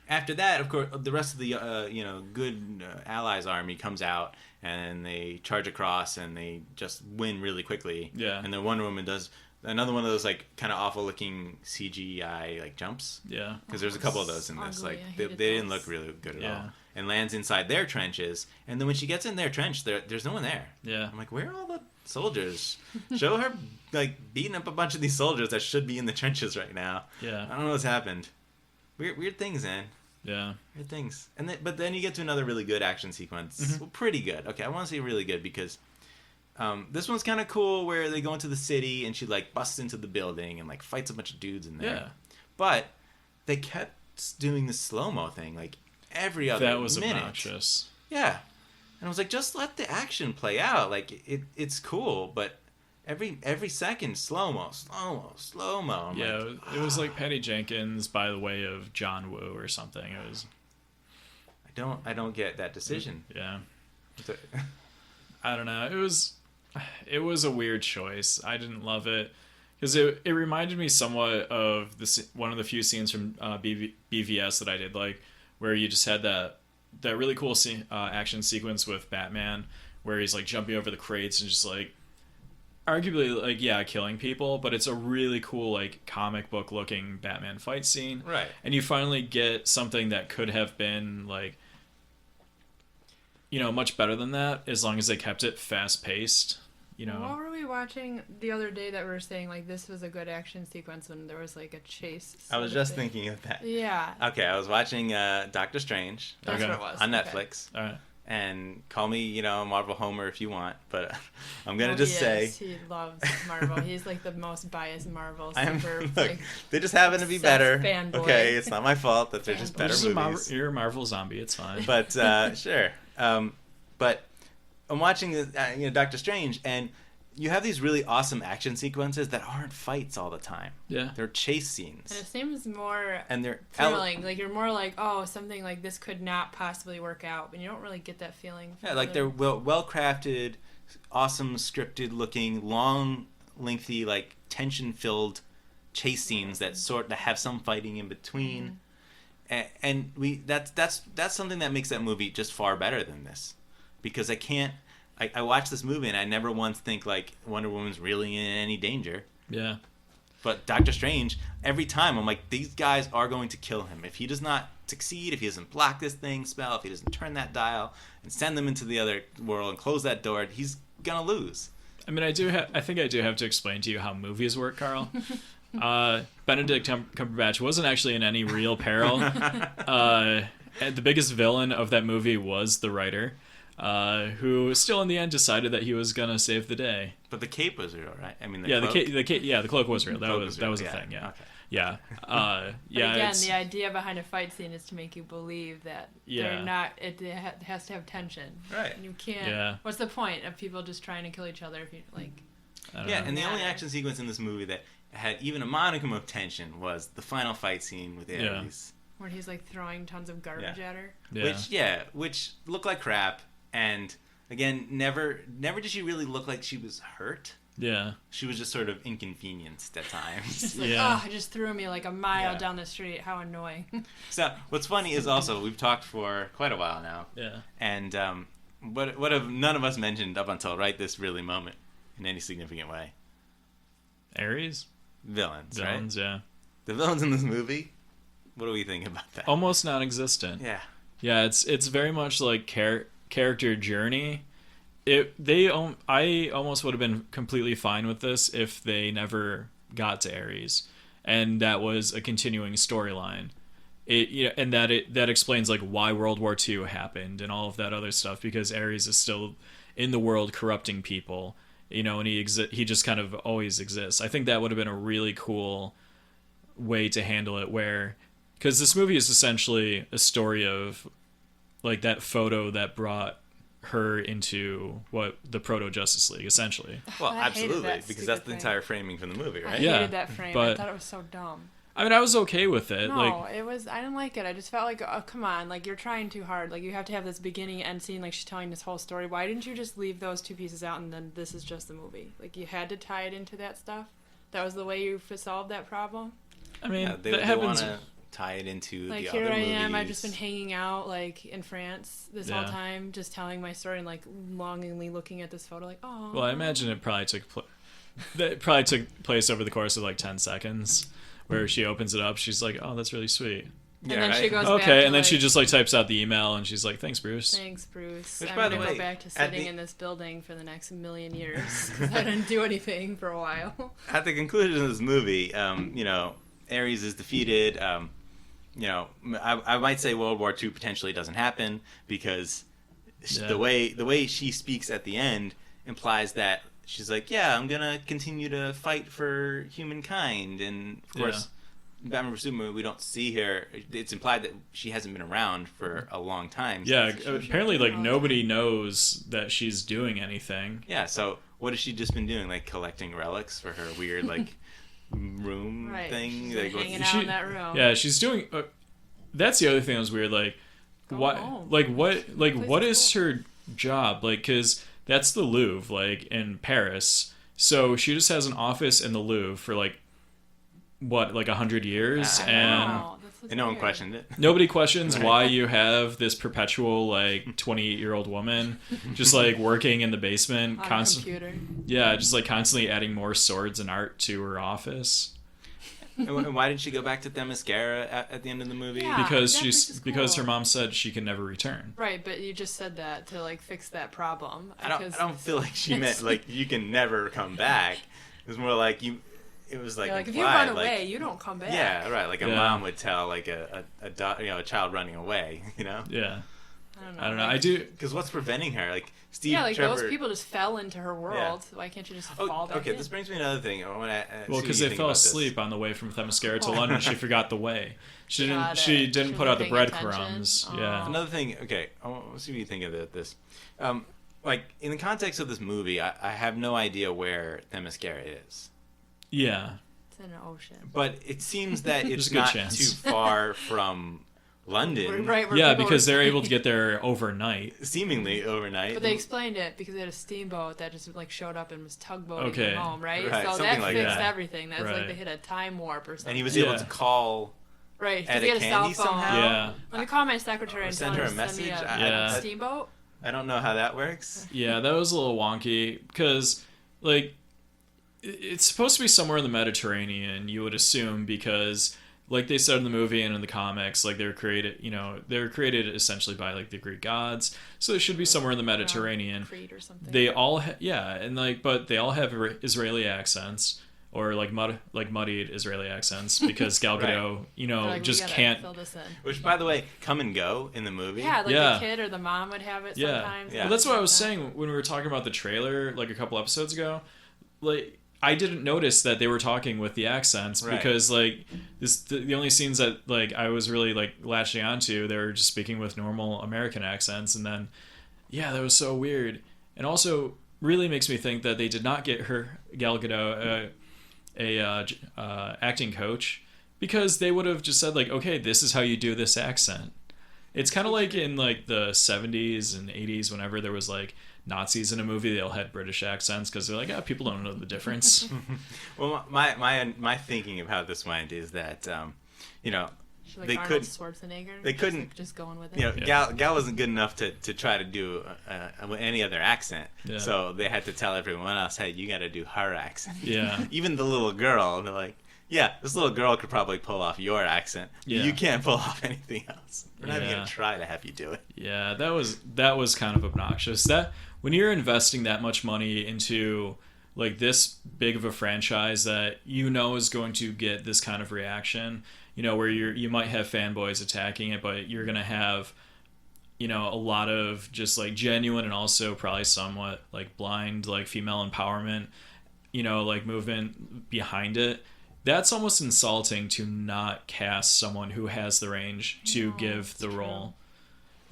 after that, of course, the rest of the good Allies army comes out and they charge across and they just win really quickly. Yeah, and then Wonder Woman does another one of those like kind of awful looking CGI like jumps. Yeah, because there's a couple of those in this. Like they didn't look really good at all. And lands inside their trenches, and then when she gets in their trench, there's no one there. Yeah, I'm like, where are all the soldiers? Show her like beating up a bunch of these soldiers that should be in the trenches right now. Yeah, I don't know what's happened. Weird things, man. Yeah, weird things. But then you get to another really good action sequence. Mm-hmm. Well, pretty good. Okay, I want to say really good because. This one's kind of cool where they go into the city and she like busts into the building and like fights a bunch of dudes in there. Yeah. But they kept doing the slow-mo thing like every other minute. That was obnoxious. Yeah. And I was like, just let the action play out. Like it's cool, but every second slow-mo. Yeah, like, it was like Patty Jenkins by the way of John Woo or something. It was. I don't get that decision. Yeah. I don't know. It was a weird choice. I didn't love it because it reminded me somewhat of one of the few scenes from BVS that I did like, where you just had that really cool action sequence with Batman where he's like jumping over the crates and just like arguably like killing people, but it's a really cool like comic book looking Batman fight scene. Right. And you finally get something that could have been like much better than that, as long as they kept it fast-paced, you know. What were we watching the other day that we were saying like this was a good action sequence when there was like a chase? I was just thinking of that. Yeah. Okay, I was watching Doctor Strange That's what it was. on Netflix. All right. And call me, you know, Marvel Homer if you want, but I'm gonna just say he loves Marvel. He's like the most biased Marvel I'm super. look, like, they just happen to be better. fanboy. Okay, it's not my fault that they're just Fanboy. better movies. You're a Marvel zombie. It's fine. But sure. But I'm watching Doctor Strange, and you have these really awesome action sequences that aren't fights all the time. Yeah. They're chase scenes. And it seems more And they're thrilling. Like you're more like, oh, something like this could not possibly work out, but you don't really get that feeling. Yeah, like they're well crafted, awesome scripted looking, long, lengthy, like tension filled chase scenes that have some fighting in between. Mm-hmm. And that's something that makes that movie just far better than this, because I watch this movie and I never once think like Wonder Woman's really in any danger. Yeah. But Doctor Strange, every time I'm like, these guys are going to kill him. If he does not succeed, if he doesn't block this spell, if he doesn't turn that dial and send them into the other world and close that door, he's gonna lose. I mean, I think I do have to explain to you how movies work, Carl. Benedict Cumberbatch wasn't actually in any real peril. The biggest villain of that movie was the writer. Who still in the end decided that he was gonna save the day. But the cape was real, right? I mean, the cloak was real. That was a thing. Yeah, okay. Yeah. But again, the idea behind a fight scene is to make you believe that they're not. It has to have tension, right? And you can't. Yeah. What's the point of people just trying to kill each other if you like? I don't know. And the only action sequence in this movie that had even a modicum of tension was the final fight scene with Ares, where he's like throwing tons of garbage at her. Yeah. Which looked like crap. And again, never did she really look like she was hurt. Yeah. She was just sort of inconvenienced at times. Just like, oh, it just threw me like a mile down the street. How annoying. So what's funny is also we've talked for quite a while now. Yeah. And what have none of us mentioned up until right this really moment in any significant way? Ares? Villains, right? Yeah. The villains in this movie. What do we think about that? Almost non-existent. Yeah. Yeah, it's very much like character journey. I almost would have been completely fine with this if they never got to Ares, and that was a continuing storyline. And that explains like why World War II happened and all of that other stuff, because Ares is still in the world corrupting people, and he just kind of always exists. I think that would have been a really cool way to handle it, because this movie is essentially a story of like that photo that brought her into the proto Justice League, essentially. Well, I hated absolutely, that because that's the stupid entire framing from the movie, right? I hated that frame. I thought it was so dumb. I mean, I was okay with it. No, it was. I didn't like it. I just felt like, oh, come on, like you're trying too hard. Like you have to have this beginning end scene, like she's telling this whole story. Why didn't you just leave those two pieces out and then this is just the movie? Like you had to tie it into that stuff. That was the way you solved that problem. I mean, they want to tie it into like the here other I movies. am. I've just been hanging out like in France this whole time, just telling my story and like longingly looking at this photo, like oh. Well, I imagine it probably took place over the course of like 10 seconds, where she opens it up. She's like, "Oh, that's really sweet." And then she goes back okay, to, and then she just like types out the email and she's like, "Thanks, Bruce." Thanks, Bruce. Which, I'm by the gonna way, go back to sitting in this building for the next million years because I didn't do anything for a while. At the conclusion of this movie, Ares is defeated. I might say World War II potentially doesn't happen because the way she speaks at the end implies that she's like, yeah, I'm gonna continue to fight for humankind, and of course, Batman vs Superman, we don't see her. It's implied that she hasn't been around for a long time. Yeah, apparently, like nobody knows that she's doing anything. Yeah, so what has she just been doing? Like collecting relics for her weird like room thing. She's like, hanging out in that room. Yeah, she's doing. That's the other thing that was weird. Like, what is her job? Like, because that's the Louvre, like in Paris. So she just has an office in the Louvre for like 100 years, and no one questioned it. Nobody questions why you have this perpetual like 28-year-old woman just like working in the basement, on a computer. Yeah, just like constantly adding more swords and art to her office. And why did she go back to Themyscira at the end of the movie? Yeah. because that she's makes it because her cool. mom said she can never return. Right, but you just said that to like fix that problem. I don't feel like she meant like you can never come back. It was more like you. It was like Yeah, like if you implied, run like- away, you don't come back. Yeah, right. Like a Yeah. mom would tell like a child running away. Yeah, I don't know. I do. Because what's preventing her? Like Steve Yeah, like Trevor. those people just fell into her world. Why can't you just fall back okay. in? This brings me to another thing. I want to. Well, because they fell asleep on the way from Themyscira to London. She forgot the way. She didn't. Got She it. didn't She put out the wasn't paying breadcrumbs. attention. Yeah. Another thing. Okay, let's see what you think of this. Like in the context of this movie, I have no idea where Themyscira is. Yeah. It's in an ocean. But it seems that There's it's a good not chance. too far from London, Right, where Yeah, people because were- they're able to get there overnight. seemingly overnight. But they explained it because they had a steamboat that just like showed up and was tugboating Okay. them home, right? Right, So something that like fixed that. everything. That's Right. like they hit a time warp or something. and he was able Yeah. to call right at because he a had a cell candy phone. somehow. Yeah. Let me call my secretary and Send tell her her a to send me message? a Yeah. steamboat. I don't know how that works. Yeah, that was a little wonky because, like, it's supposed to be somewhere in the Mediterranean, you would assume, because, like they said in the movie and in the comics, like they were created essentially by like the Greek gods, so it should be somewhere in the Mediterranean. Crete or something. They all, but they all have Israeli accents. Or like muddied Israeli accents because Gal Gadot, They're like, we just gotta can't. fill this in. Which, by the way, come and go in the movie. Yeah, like Yeah. the kid or the mom would have it Yeah. sometimes. Yeah. Well, that's what I was Sometimes. saying when we were talking about the trailer like a couple episodes ago. Like I didn't notice that they were talking with the accents Right. because like the only scenes that like I was really like latching onto, they were just speaking with normal American accents, and then yeah, that was so weird. And also really makes me think that they did not get Gal Gadot acting coach, because they would have just said like, okay, this is how you do this accent. It's kind of like in like the 70s and 80s whenever there was like Nazis in a movie, they all had British accents because they're like, people don't know the difference. Well, my thinking of how this went is that, She's like they Arnold couldn't- Schwarzenegger. they just, couldn't- like, just going with it. Yeah. Gal wasn't good enough to try to do any other accent. Yeah. So they had to tell everyone else, hey, you got to do her accent. Yeah. Even the little girl, they're like, yeah, this little girl could probably pull off your accent. But Yeah. you can't pull off anything else. We're not even Yeah. going to try to have you do it. Yeah, that was kind of obnoxious. That when you're investing that much money into like this big of a franchise that is going to get this kind of reaction, where you might have fanboys attacking it, but you're gonna have a lot of just like genuine and also probably somewhat like blind like female empowerment, like movement behind it. That's almost insulting to not cast someone who has the range to No, give the it's role.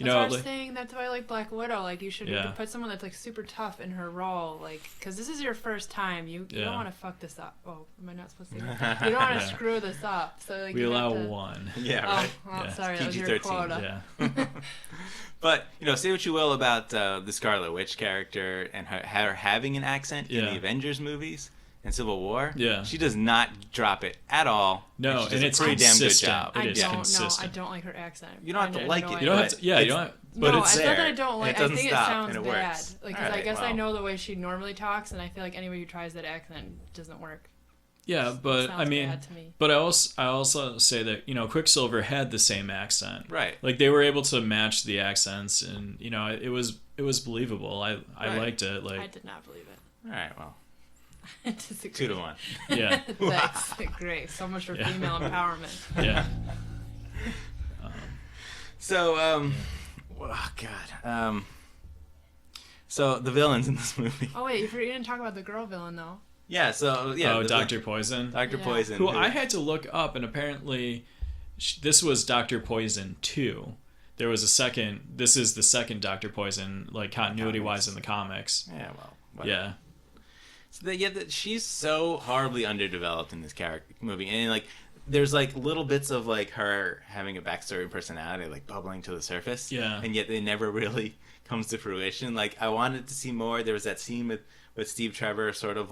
That's what I was like, saying. That's why I like Black Widow. Like you should Yeah. put someone that's like super tough in her role, like because this is your first time. You Yeah. don't want to fuck this up. Oh, am I not supposed to? You don't want to Yeah. screw this up. So like we you allow have to... one. Yeah, Oh, right. well, Yeah. sorry, that was your PG-13, quota. Yeah. But, say what you will about the Scarlet Witch character and her having an accent in Yeah. the Avengers movies and Civil War. Yeah. She does not drop it at all. No, she does and a it's pretty damn good consistent. job. It I is don't know. I consistent. don't like her accent. You don't have to I like no it. idea. You don't have to. Yeah, you It's- don't. but no, it's I thought that there, I don't and like. it I doesn't think stop, it sounds and it bad. works. Like, All 'cause I right, guess I well. know the way she normally talks, and I feel like anybody who tries that accent doesn't work. Yeah, but Sounds I mean, bad to me. but I also say that Quicksilver had the same accent. Right. Like they were able to match the accents, and it was believable. I Right. liked it. Like I did not believe it. All right, well, I disagree. 2-1. yeah, That's great. So much for Yeah. female empowerment. yeah. So, oh, God. So, the villains in this movie. Oh wait, you didn't talk about the girl villain though. Yeah, so, yeah. Oh, the- Dr. Poison. Dr. Yeah. Poison. Who I had to look up, and apparently, this was Dr. Poison 2. There was a second. This is the second Dr. Poison, like continuity-wise in the comics. Yeah, well. Whatever. Yeah. So she's so horribly underdeveloped in this character movie, and like there's like little bits of like her having a backstory and personality like bubbling to the surface, Yeah. and yet they never really comes to fruition. Like I wanted to see more. There was that scene with Steve Trevor sort of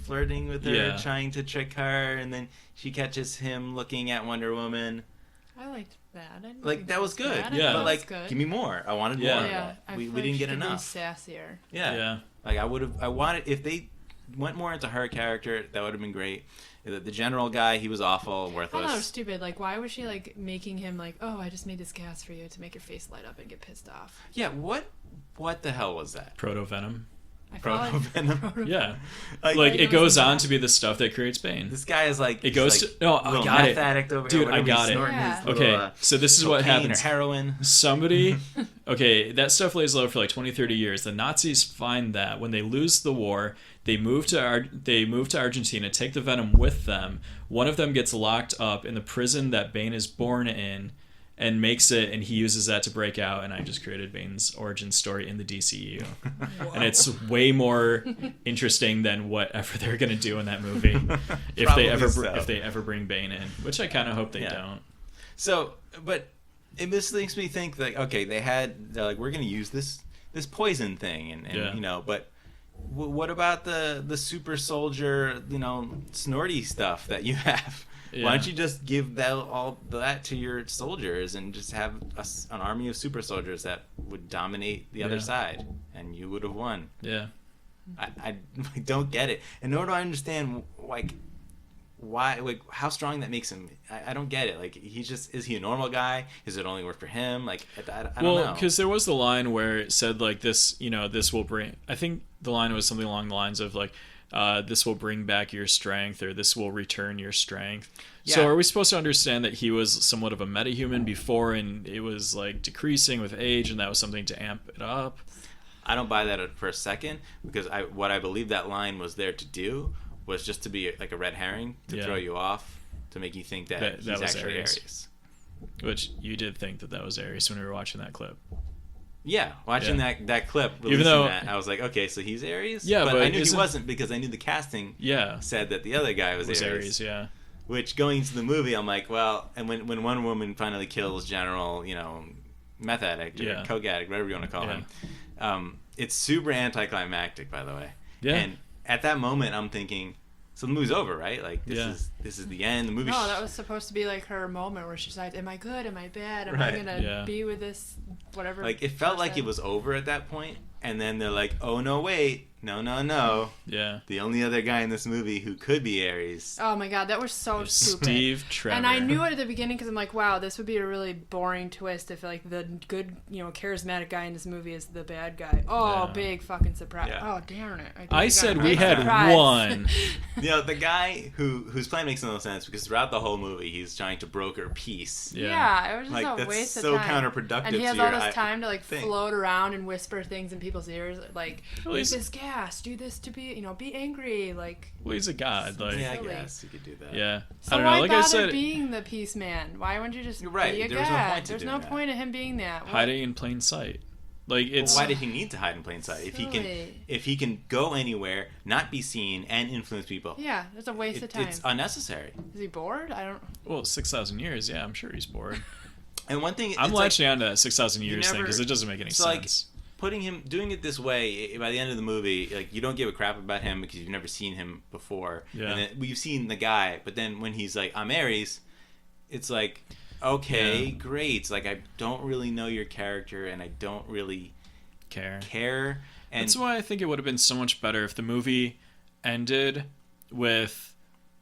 flirting with her, Yeah. trying to trick her, and then she catches him looking at Wonder Woman. I liked that. I didn't Like think that was good, bad. I Yeah. thought but it like was good. give me more. I wanted Yeah. more. Of Yeah, that. I We feel didn't like get she could be enough. sassier. Yeah. Yeah. Like I wanted if they went more into her character, that would have been great. The general guy, he was awful, I worthless. thought it was stupid. Like, why was she like making him like, oh, I just made this gas for you to make your face light up and get pissed off? Yeah, what the hell was that? Proto Venom. I felt like Proto-venom. Yeah, Like, it goes on to be the stuff that creates Bane. this guy is like, It goes he's like to no, a little I got meth it, addict over dude. here, I whenever got he's it. snorting Yeah. his little, Okay, so this is what cocaine happens. or heroin. Somebody, okay, that stuff lays low for like 20, 30 years. The Nazis find that when they lose the war, they move to Argentina, take the Venom with them. One of them gets locked up in the prison that Bane is born in, and makes it, and he uses that to break out. And I just created Bane's origin story in the DCU, and it's way more interesting than whatever they're gonna do in that movie if Probably they ever bring Bane in, which I kind of hope they don't. So, but it just makes me think like, okay, they're like, we're gonna use this poison thing, and Yeah. you know, but what about the super soldier, you know, snorty stuff that you have? Yeah. Why don't you just give all that to your soldiers and just have an army of super soldiers that would dominate the other Yeah. side, and you would have won? Yeah. I don't get it, and nor do I understand like why, like how strong that makes him. I don't get it. Like is he a normal guy? Is it only work for him? Like I don't know. Well, because there was the line where it said like this, you know, this will bring. I think the line was something along the lines of like, this will bring back your strength, or this will return your strength. Yeah. So are we supposed to understand that he was somewhat of a metahuman before, and it was like decreasing with age, and that was something to amp it up? I don't buy that for a second, because what I believe that line was there to do was just to be like a red herring to Yeah. throw you off, to make you think that That he's was actually Ares. Ares. Which you did think that was Ares when we were watching that clip. Yeah, watching Yeah. that clip, releasing though- that, I was like, okay, so he's Ares? Yeah, but I knew he isn't- wasn't, because I knew the casting Yeah, said that the other guy was was Ares. Ares. Yeah, Which, going into the movie, I'm like, well, and when one woman finally kills General, you know, meth addict or Yeah. coke addict, whatever you want to call Yeah. him, it's super anticlimactic, by the way. Yeah. And at that moment, I'm thinking, so the movie's over, right? Like Yeah. this is the end. The movie. No, that was supposed to be like her moment where she's like, am I good? Am I bad? Am Right. I gonna Yeah. be with this whatever? like it felt like it person?" was over at that point, and then they're like, oh no, wait, no. yeah. The only other guy in this movie who could be Ares. Oh my god, that was so stupid. Steve Trevor. And I knew it at the beginning because I'm like, wow, this would be a really boring twist if like the good, you know, charismatic guy in this movie is the bad guy. Oh, Yeah. big fucking surprise! Yeah. Oh, darn it! I said we big had surprise. one. You know, the guy whose plan makes no sense, because throughout the whole movie he's trying to broker peace. Yeah. Yeah, it was just Like, a that's waste so of time. counterproductive And he has to all your this time to like thing. float around and whisper things in people's ears, like Well, use he's- this gas, do this to be, you know, be angry, like. Well, he's a god. Like, Yeah, I silly. guess you could do that. yeah. So I don't know. why Like bother I said, being the peace man? Why wouldn't you just You're right, be a there was no god? point to There's doing no that. point of him being that. What? hiding in plain sight. Like Well, it's why did he need to hide in plain sight? Silly. If he can go anywhere, not be seen, and influence people, Yeah, it's a waste of time. it's unnecessary. Is he bored? I don't. well 6,000 years. Yeah, I'm sure he's bored. And one thing, I'm it's like, latching on to that 6,000 years thing never- because it doesn't make any so, like, sense. putting him, doing it this way, by the end of the movie, like, you don't give a crap about him because you've never seen him before. Yeah. And then we've seen the guy, but then when he's like, I'm Ares, it's like, okay, Yeah. great. Like, I don't really know your character, and I don't really care. And That's why I think it would have been so much better if the movie ended with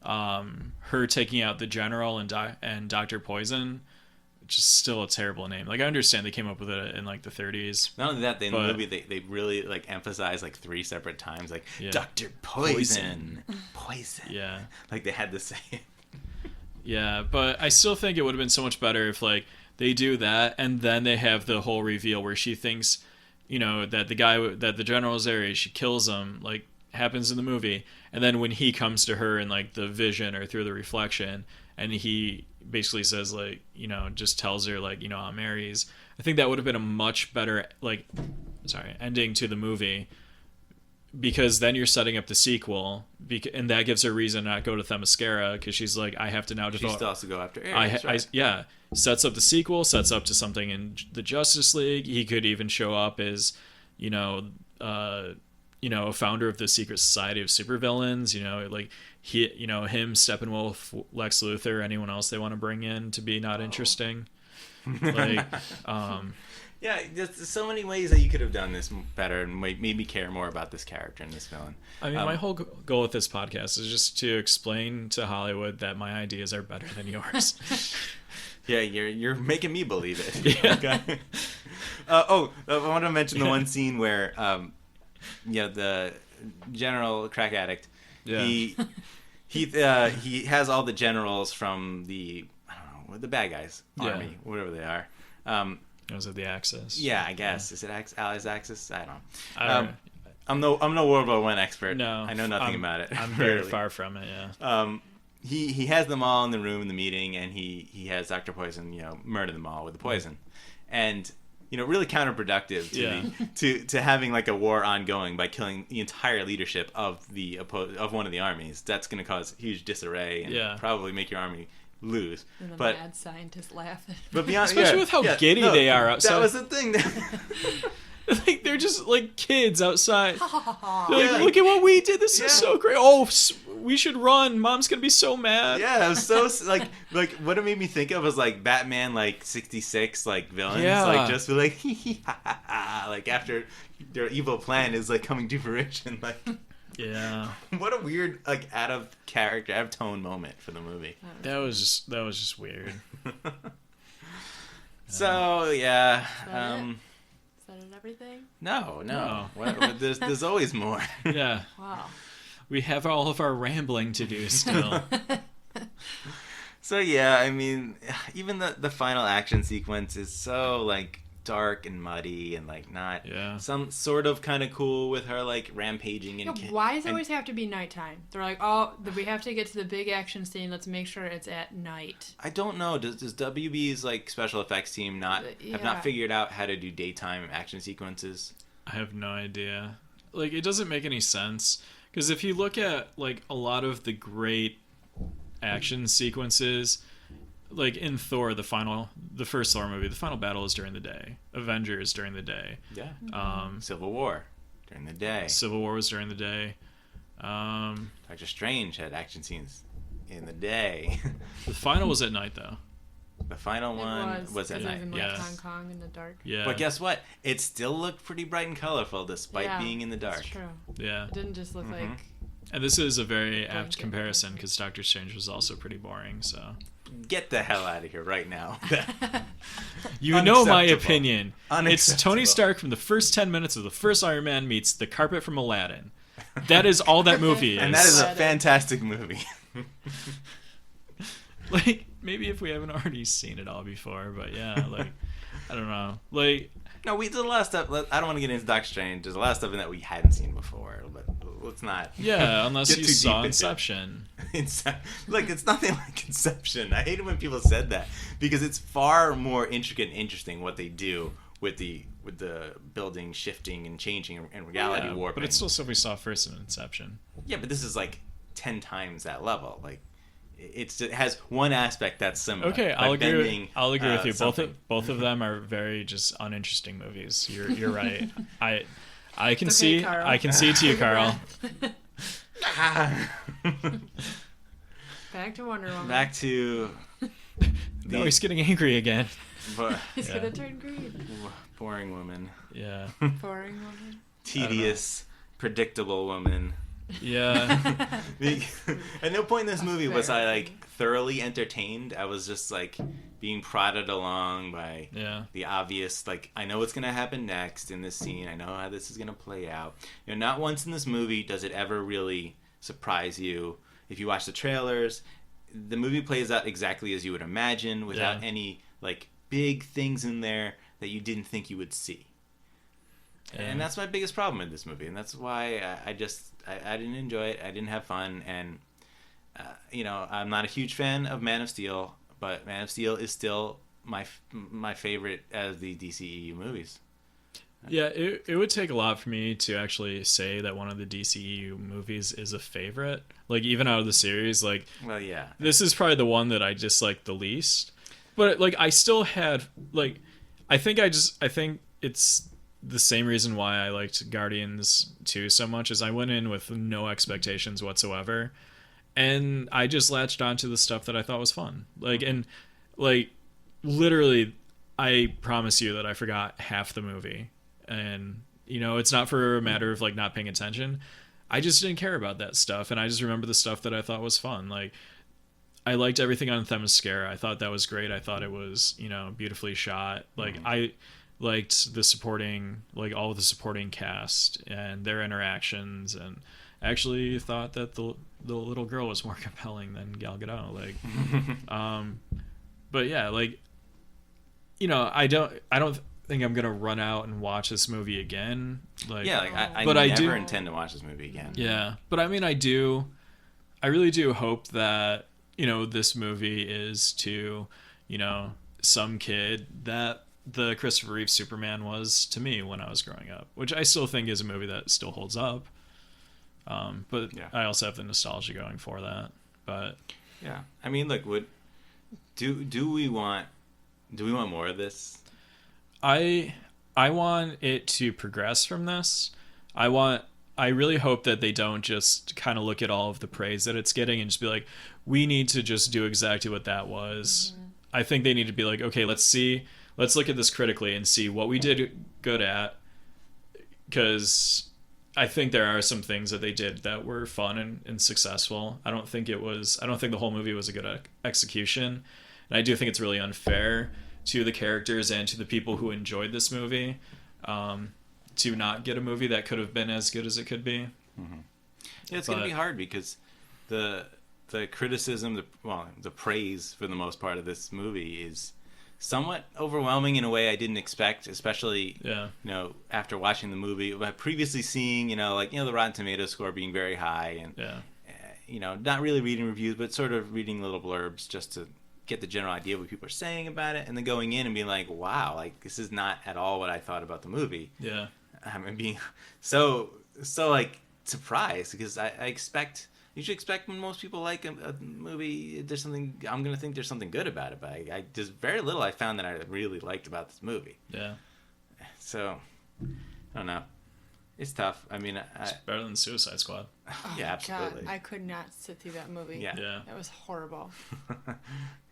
her taking out the general and Dr. Poison, which is still a terrible name. Like, I understand they came up with it in like the 30s. not only that, in the But- movie, they really, like, emphasize, like, 3 separate times, like, Yeah. Dr. Poison. Poison. Yeah. Like, they had to say it. Yeah, but I still think it would have been so much better if like they do that and then they have the whole reveal where she thinks, you know, that the general is Ares, she kills him, like happens in the movie, and then when he comes to her in like the vision or through the reflection, and he basically says like, you know, just tells her like, you know, I'm Ares. I think that would have been a much better ending to the movie. Because then you're setting up the sequel, and that gives her reason to not go to Themyscira, because she's like, I have to now She devote. still has to go after Ares, right? Yeah, sets up the sequel, sets up to something in the Justice League. He could even show up as, you know, a founder of the secret society of supervillains. You know, like him, Steppenwolf, Lex Luthor, anyone else they want to bring in to be not interesting. Like, Yeah, there's so many ways that you could have done this better and made me care more about this character and this villain. I mean, my whole goal with this podcast is just to explain to Hollywood that my ideas are better than yours. Yeah, you're making me believe it. Yeah. Okay. I want to mention the one scene where, the general crack addict. Yeah. He has all the generals from the the bad guys army, whatever they are. Was it the Axis? Yeah, I guess. Is it Allies Axis? I don't know. I don't know. I'm no World War I expert. No, I know nothing about it. I'm very far from it. Yeah. He has them all in the room in the meeting, and he has Dr. Poison, murder them all with the poison, and really counterproductive to having like a war ongoing by killing the entire leadership of one of the armies. That's going to cause huge disarray and probably make your army lose. And the but mad scientists laughing. But beyond, especially with how giddy they are outside. That was the thing. Like they're just like kids outside. They're like, Yeah. look at what we did. This is so great. Oh, we should run. Mom's gonna be so mad. Yeah, it was so like what it made me think of was like Batman like 66 like villains like just be like like after their evil plan is like coming to fruition like. Yeah. What a weird like out of character, out of tone moment for the movie. That was just weird. So yeah. Is that it, everything? No. What, there's always more. Yeah. Wow. We have all of our rambling to do still. So yeah, I mean, even the final action sequence is so like dark and muddy and like not some sort of kind of cool with her like rampaging and why does it always have to be nighttime? They're like, oh, we have to get to the big action scene. Let's make sure it's at night. I don't know. Does WB's like special effects team have not figured out how to do daytime action sequences? I have no idea. Like it doesn't make any sense because if you look at like a lot of the great action sequences. Like in Thor, the first Thor movie, the final battle is during the day. Avengers during the day. Yeah. Civil War during the day. Civil War was during the day. Doctor Strange had action scenes in the day. The final was at night though. The final one was at night. In, like, Hong Kong in the dark. Yeah. But guess what? It still looked pretty bright and colorful despite being in the dark. That's true. Yeah. It didn't just look like. And this is a very apt comparison because Doctor Strange was also pretty boring. So. Get the hell out of here right now. You know my opinion. It's Tony Stark from the first 10 minutes of the first Iron Man meets the carpet from Aladdin. That is all that movie is. And that is a fantastic movie. Like, maybe if we haven't already seen it all before, but yeah, like, I don't know. Like, no, there's a lot of stuff. I don't want to get into Doctor Strange. There's a lot of stuff in that we hadn't seen before, but let's not. Yeah, unless you saw Inception. Like, it's nothing like Inception. I hate it when people said that because it's far more intricate and interesting what they do with the building shifting and changing and reality warping. But it's still stuff we saw first in Inception. Yeah, but this is like 10 times that level. Like, it has one aspect that's similar. Okay, I'll agree with you. Something. Both of them are very just uninteresting movies. You're right. I can see Carl. I can see it to you, Carl. Back to Wonder Woman. Back to No, he's getting angry again. He's gonna turn green. Boring woman. Yeah. Boring woman. Tedious, predictable woman. Yeah. At no point in this movie was I like thoroughly entertained. I was just like being prodded along by the obvious, like, I know what's gonna happen next in this scene. I know how this is gonna play out. Not once in this movie does it ever really surprise you. If you watch the trailers, the movie plays out exactly as you would imagine, without any like big things in there that you didn't think you would see. And that's my biggest problem with this movie, and that's why I didn't enjoy it. I didn't have fun, and I'm not a huge fan of Man of Steel, but Man of Steel is still my favorite of the DCEU movies. Yeah, it would take a lot for me to actually say that one of the DCEU movies is a favorite. Like, even out of the series, like, well, yeah, this is probably the one that I dislike the least. But like, I still had like, I think it's the same reason why I liked Guardians 2 so much, is I went in with no expectations whatsoever, and I just latched onto the stuff that I thought was fun. Like, and like, literally, I promise you that I forgot half the movie, and it's not for a matter of like not paying attention. I just didn't care about that stuff, and I just remember the stuff that I thought was fun. Like, I liked everything on Themyscira. I thought that was great. I thought it was, beautifully shot. Like, I liked the supporting, like, all of the supporting cast and their interactions, and actually thought that the little girl was more compelling than Gal Gadot. Like, but yeah, like, I don't think I'm gonna run out and watch this movie again. Like, yeah, like I but never intend to watch this movie again. Yeah, but I mean, I really do hope that this movie is to some kid that the Christopher Reeve Superman was to me when I was growing up, which I still think is a movie that still holds up. But yeah. I also have the nostalgia going for that. But yeah, I mean, look, do we want more of this? I want it to progress from this. I really hope that they don't just kind of look at all of the praise that it's getting and just be like, we need to just do exactly what that was. Mm-hmm. I think they need to be like, okay, let's look at this critically and see what we did good at, because I think there are some things that they did that were fun and successful. I don't think the whole movie was a good execution, and I do think it's really unfair to the characters and to the people who enjoyed this movie to not get a movie that could have been as good as it could be. Mm-hmm. Yeah, it's going to be hard because the criticism, the praise for the most part of this movie is somewhat overwhelming in a way I didn't expect, especially after watching the movie, previously seeing the Rotten Tomatoes score being very high, and not really reading reviews but sort of reading little blurbs just to get the general idea of what people are saying about it, and then going in and being like, wow, like this is not at all what I thought about the movie. Yeah. And being so like surprised, because you should expect when most people like a movie, there's something, I'm going to think there's something good about it, but there's very little I found that I really liked about this movie. Yeah. So, I don't know. It's tough. I mean, it's better than Suicide Squad. Oh yeah, absolutely. God, I could not sit through that movie. Yeah. That was horrible.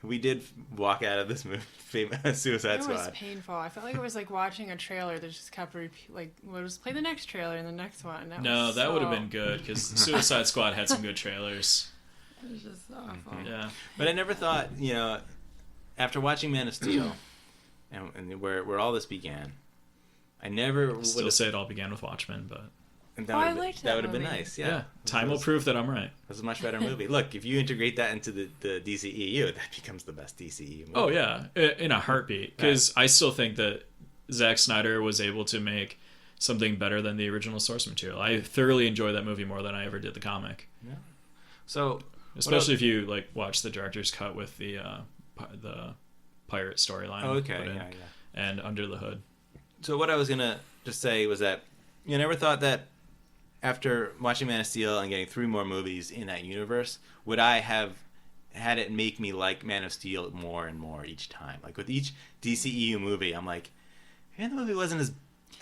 We did walk out of this movie, Suicide Squad. It was painful. I felt like it was like watching a trailer that just kept we'll just play the next trailer and the next one. That would have been good, because Suicide Squad had some good trailers. It was just awful. Mm-hmm. Yeah. But I never thought, after watching Man of Steel, and where all this began, I never would have said it all began with Watchmen, but I liked that. That would have been nice. Yeah. Time will prove that I'm right. It was a much better movie. Look, if you integrate that into the DCEU, that becomes the best DCEU movie. Oh yeah, in a heartbeat. Because I still think that Zack Snyder was able to make something better than the original source material. I thoroughly enjoy that movie more than I ever did the comic. Yeah. So, especially if you watch the director's cut with the pirate storyline. Oh, okay. Yeah. And Under the Hood. So what I was gonna just say was that you never thought that after watching Man of Steel and getting 3 more movies in that universe, would I have had it make me like Man of Steel more and more each time? Like with each DCEU movie, I'm like, man, the movie wasn't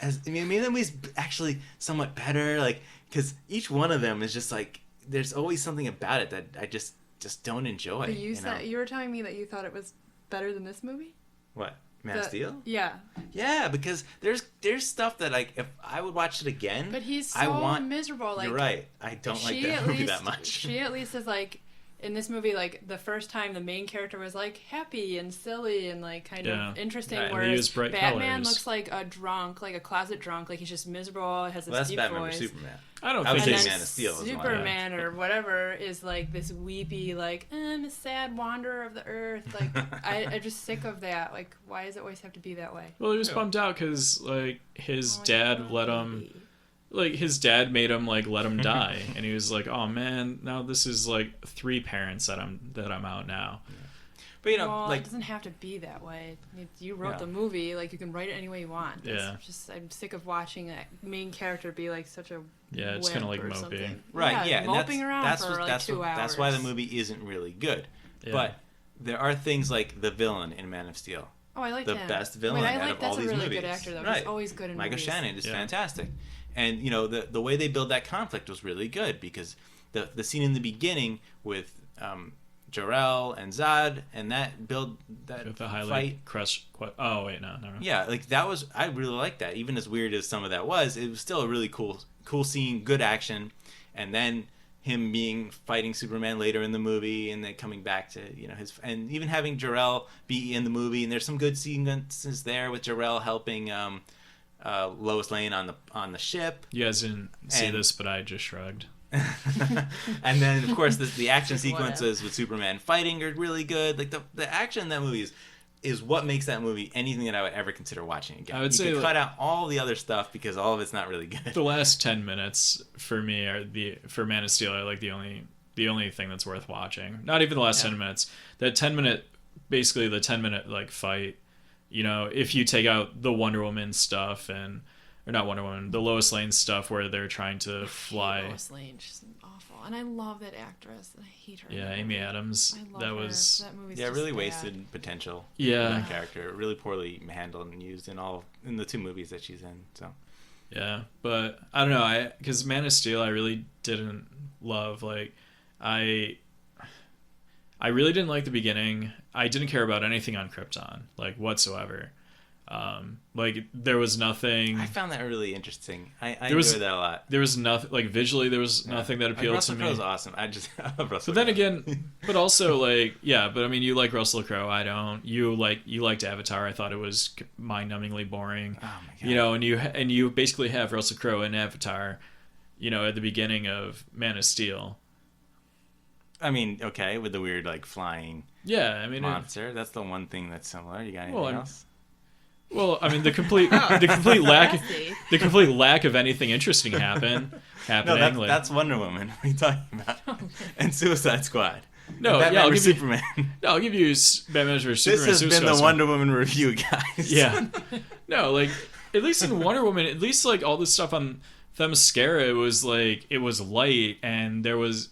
as maybe the movie's actually somewhat better. Like, because each one of them is just like, there's always something about it that I just don't enjoy. But you were telling me that you thought it was better than this movie? What? Man of Steel? Yeah. Yeah, because there's stuff that, like, if I would watch it again, but he's so miserable. Like, you're right. I don't like that movie that much. She at least is like, in this movie, like the first time the main character was like happy and silly and like kind of interesting, whereas Batman looks like a drunk, like a closet drunk, like he's just miserable, has this deep Batman voice. Or Superman. I don't think it's Man of Steel. Superman or whatever is like this weepy, like I'm a sad wanderer of the earth. Like I'm just sick of that. Like, why does it always have to be that way? Well, he was bummed out because like his dad let him. Like, his dad made him, like, let him die. And he was like, oh, man, now this is, like, 3 parents that I'm out now. Yeah. But, it doesn't have to be that way. You wrote the movie. Like, you can write it any way you want. I'm sick of watching that main character be, like, such a it's kind of like mopey. Right, yeah. Moping around for, like, 2 hours. That's why the movie isn't really good. Yeah. But there are things like the villain in Man of Steel. Oh, I like the best villain out of all these movies. That's a really good actor, though. Right. He's always good in Michael movies. Shannon is fantastic. And, the way they build that conflict was really good, because the scene in the beginning with Jor-El and Zod, and that With the highlight fight. crush. Oh wait, no. Yeah, like that was, I really liked that. Even as weird as some of that was, it was still a really cool scene, good action, and then him fighting Superman later in the movie, and then coming back to and even having Jor-El be in the movie, and there's some good sequences there with Jor-El helping Lois Lane on the ship. You guys didn't see this, but I just shrugged. And then of course the action Just sequences with Superman fighting are really good. Like the action in that movie is what makes that movie anything that I would ever consider watching again. I would say you could cut out all the other stuff because all of it's not really good. The last 10 minutes for me for Man of Steel are like the only thing that's worth watching. Not even the last 10 minutes. That 10-minute, basically the 10-minute like fight. If you take out the Wonder Woman stuff or not Wonder Woman, the Lois Lane stuff where they're trying to fly. Lois Lane, she's awful, and I love that actress, and I hate her. Yeah, Amy Adams. I love that her. was That movie's Yeah, just really bad. wasted potential. Yeah. For that character, really poorly handled and used in the 2 movies that she's in. So Yeah, but I don't know. Because Man of Steel, I really didn't love. Like, I really didn't like the beginning. I didn't care about anything on Krypton, like whatsoever. Like there was nothing. I found that really interesting. I There was- enjoyed that a lot. There was nothing like visually. There was nothing that appealed Russell to me. Crowe's awesome. I love Russell. But then Crowe. again, but also like yeah. But I mean, you like Russell Crowe. I don't. You liked Avatar. I thought it was mind-numbingly boring. Oh my God. And you basically have Russell Crowe in Avatar. At the beginning of Man of Steel. I mean, okay, with the weird like flying Yeah, I mean, monster. That's the one thing that's similar. You got anything Well, else? the complete lack Classy. the complete lack of anything interesting happening. No, that's Wonder Woman. What are you talking about? And Suicide Squad. No, And Batman yeah, I'll vs give you- Superman. No, I'll give you Batman vs This Superman. has Suicide been the Squad. Wonder Woman review, guys. Yeah. No, like at least in Wonder Woman, at least like all the stuff on Themyscira, it was light, and there was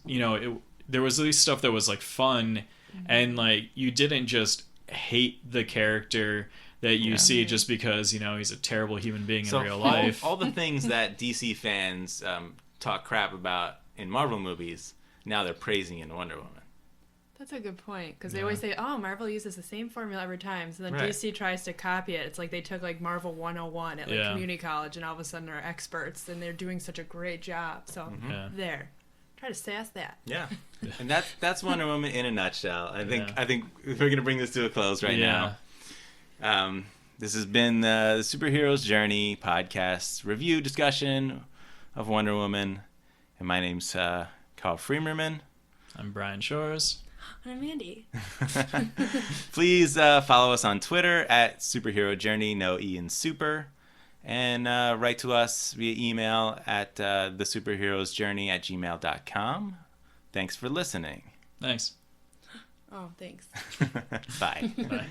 there was at least stuff that was like fun, and like you didn't just hate the character that you see just because he's a terrible human being in real life. All the things that DC fans talk crap about in Marvel movies, now they're praising in Wonder Woman. That's a good point, because they always say, oh, Marvel uses the same formula every time, so then Right. DC tries to copy it. It's like they took like Marvel 101 at like Yeah. community college, and all of a sudden they're experts, and they're doing such a great job. So Yeah. there, try to sass that. Yeah, and that's Wonder Woman in a nutshell. I think Yeah. we're gonna bring this to a close right now. This has been the Superhero's Journey podcast review discussion of Wonder Woman, and my name's Carl Freemerman. I'm Brian Shores. And I'm Mandy. Please follow us on Twitter at Superhero Journey, no E in super, and write to us via email at thesuperheroesjourney@gmail.com. Thanks for listening. Thanks. Oh, thanks. Bye. Bye.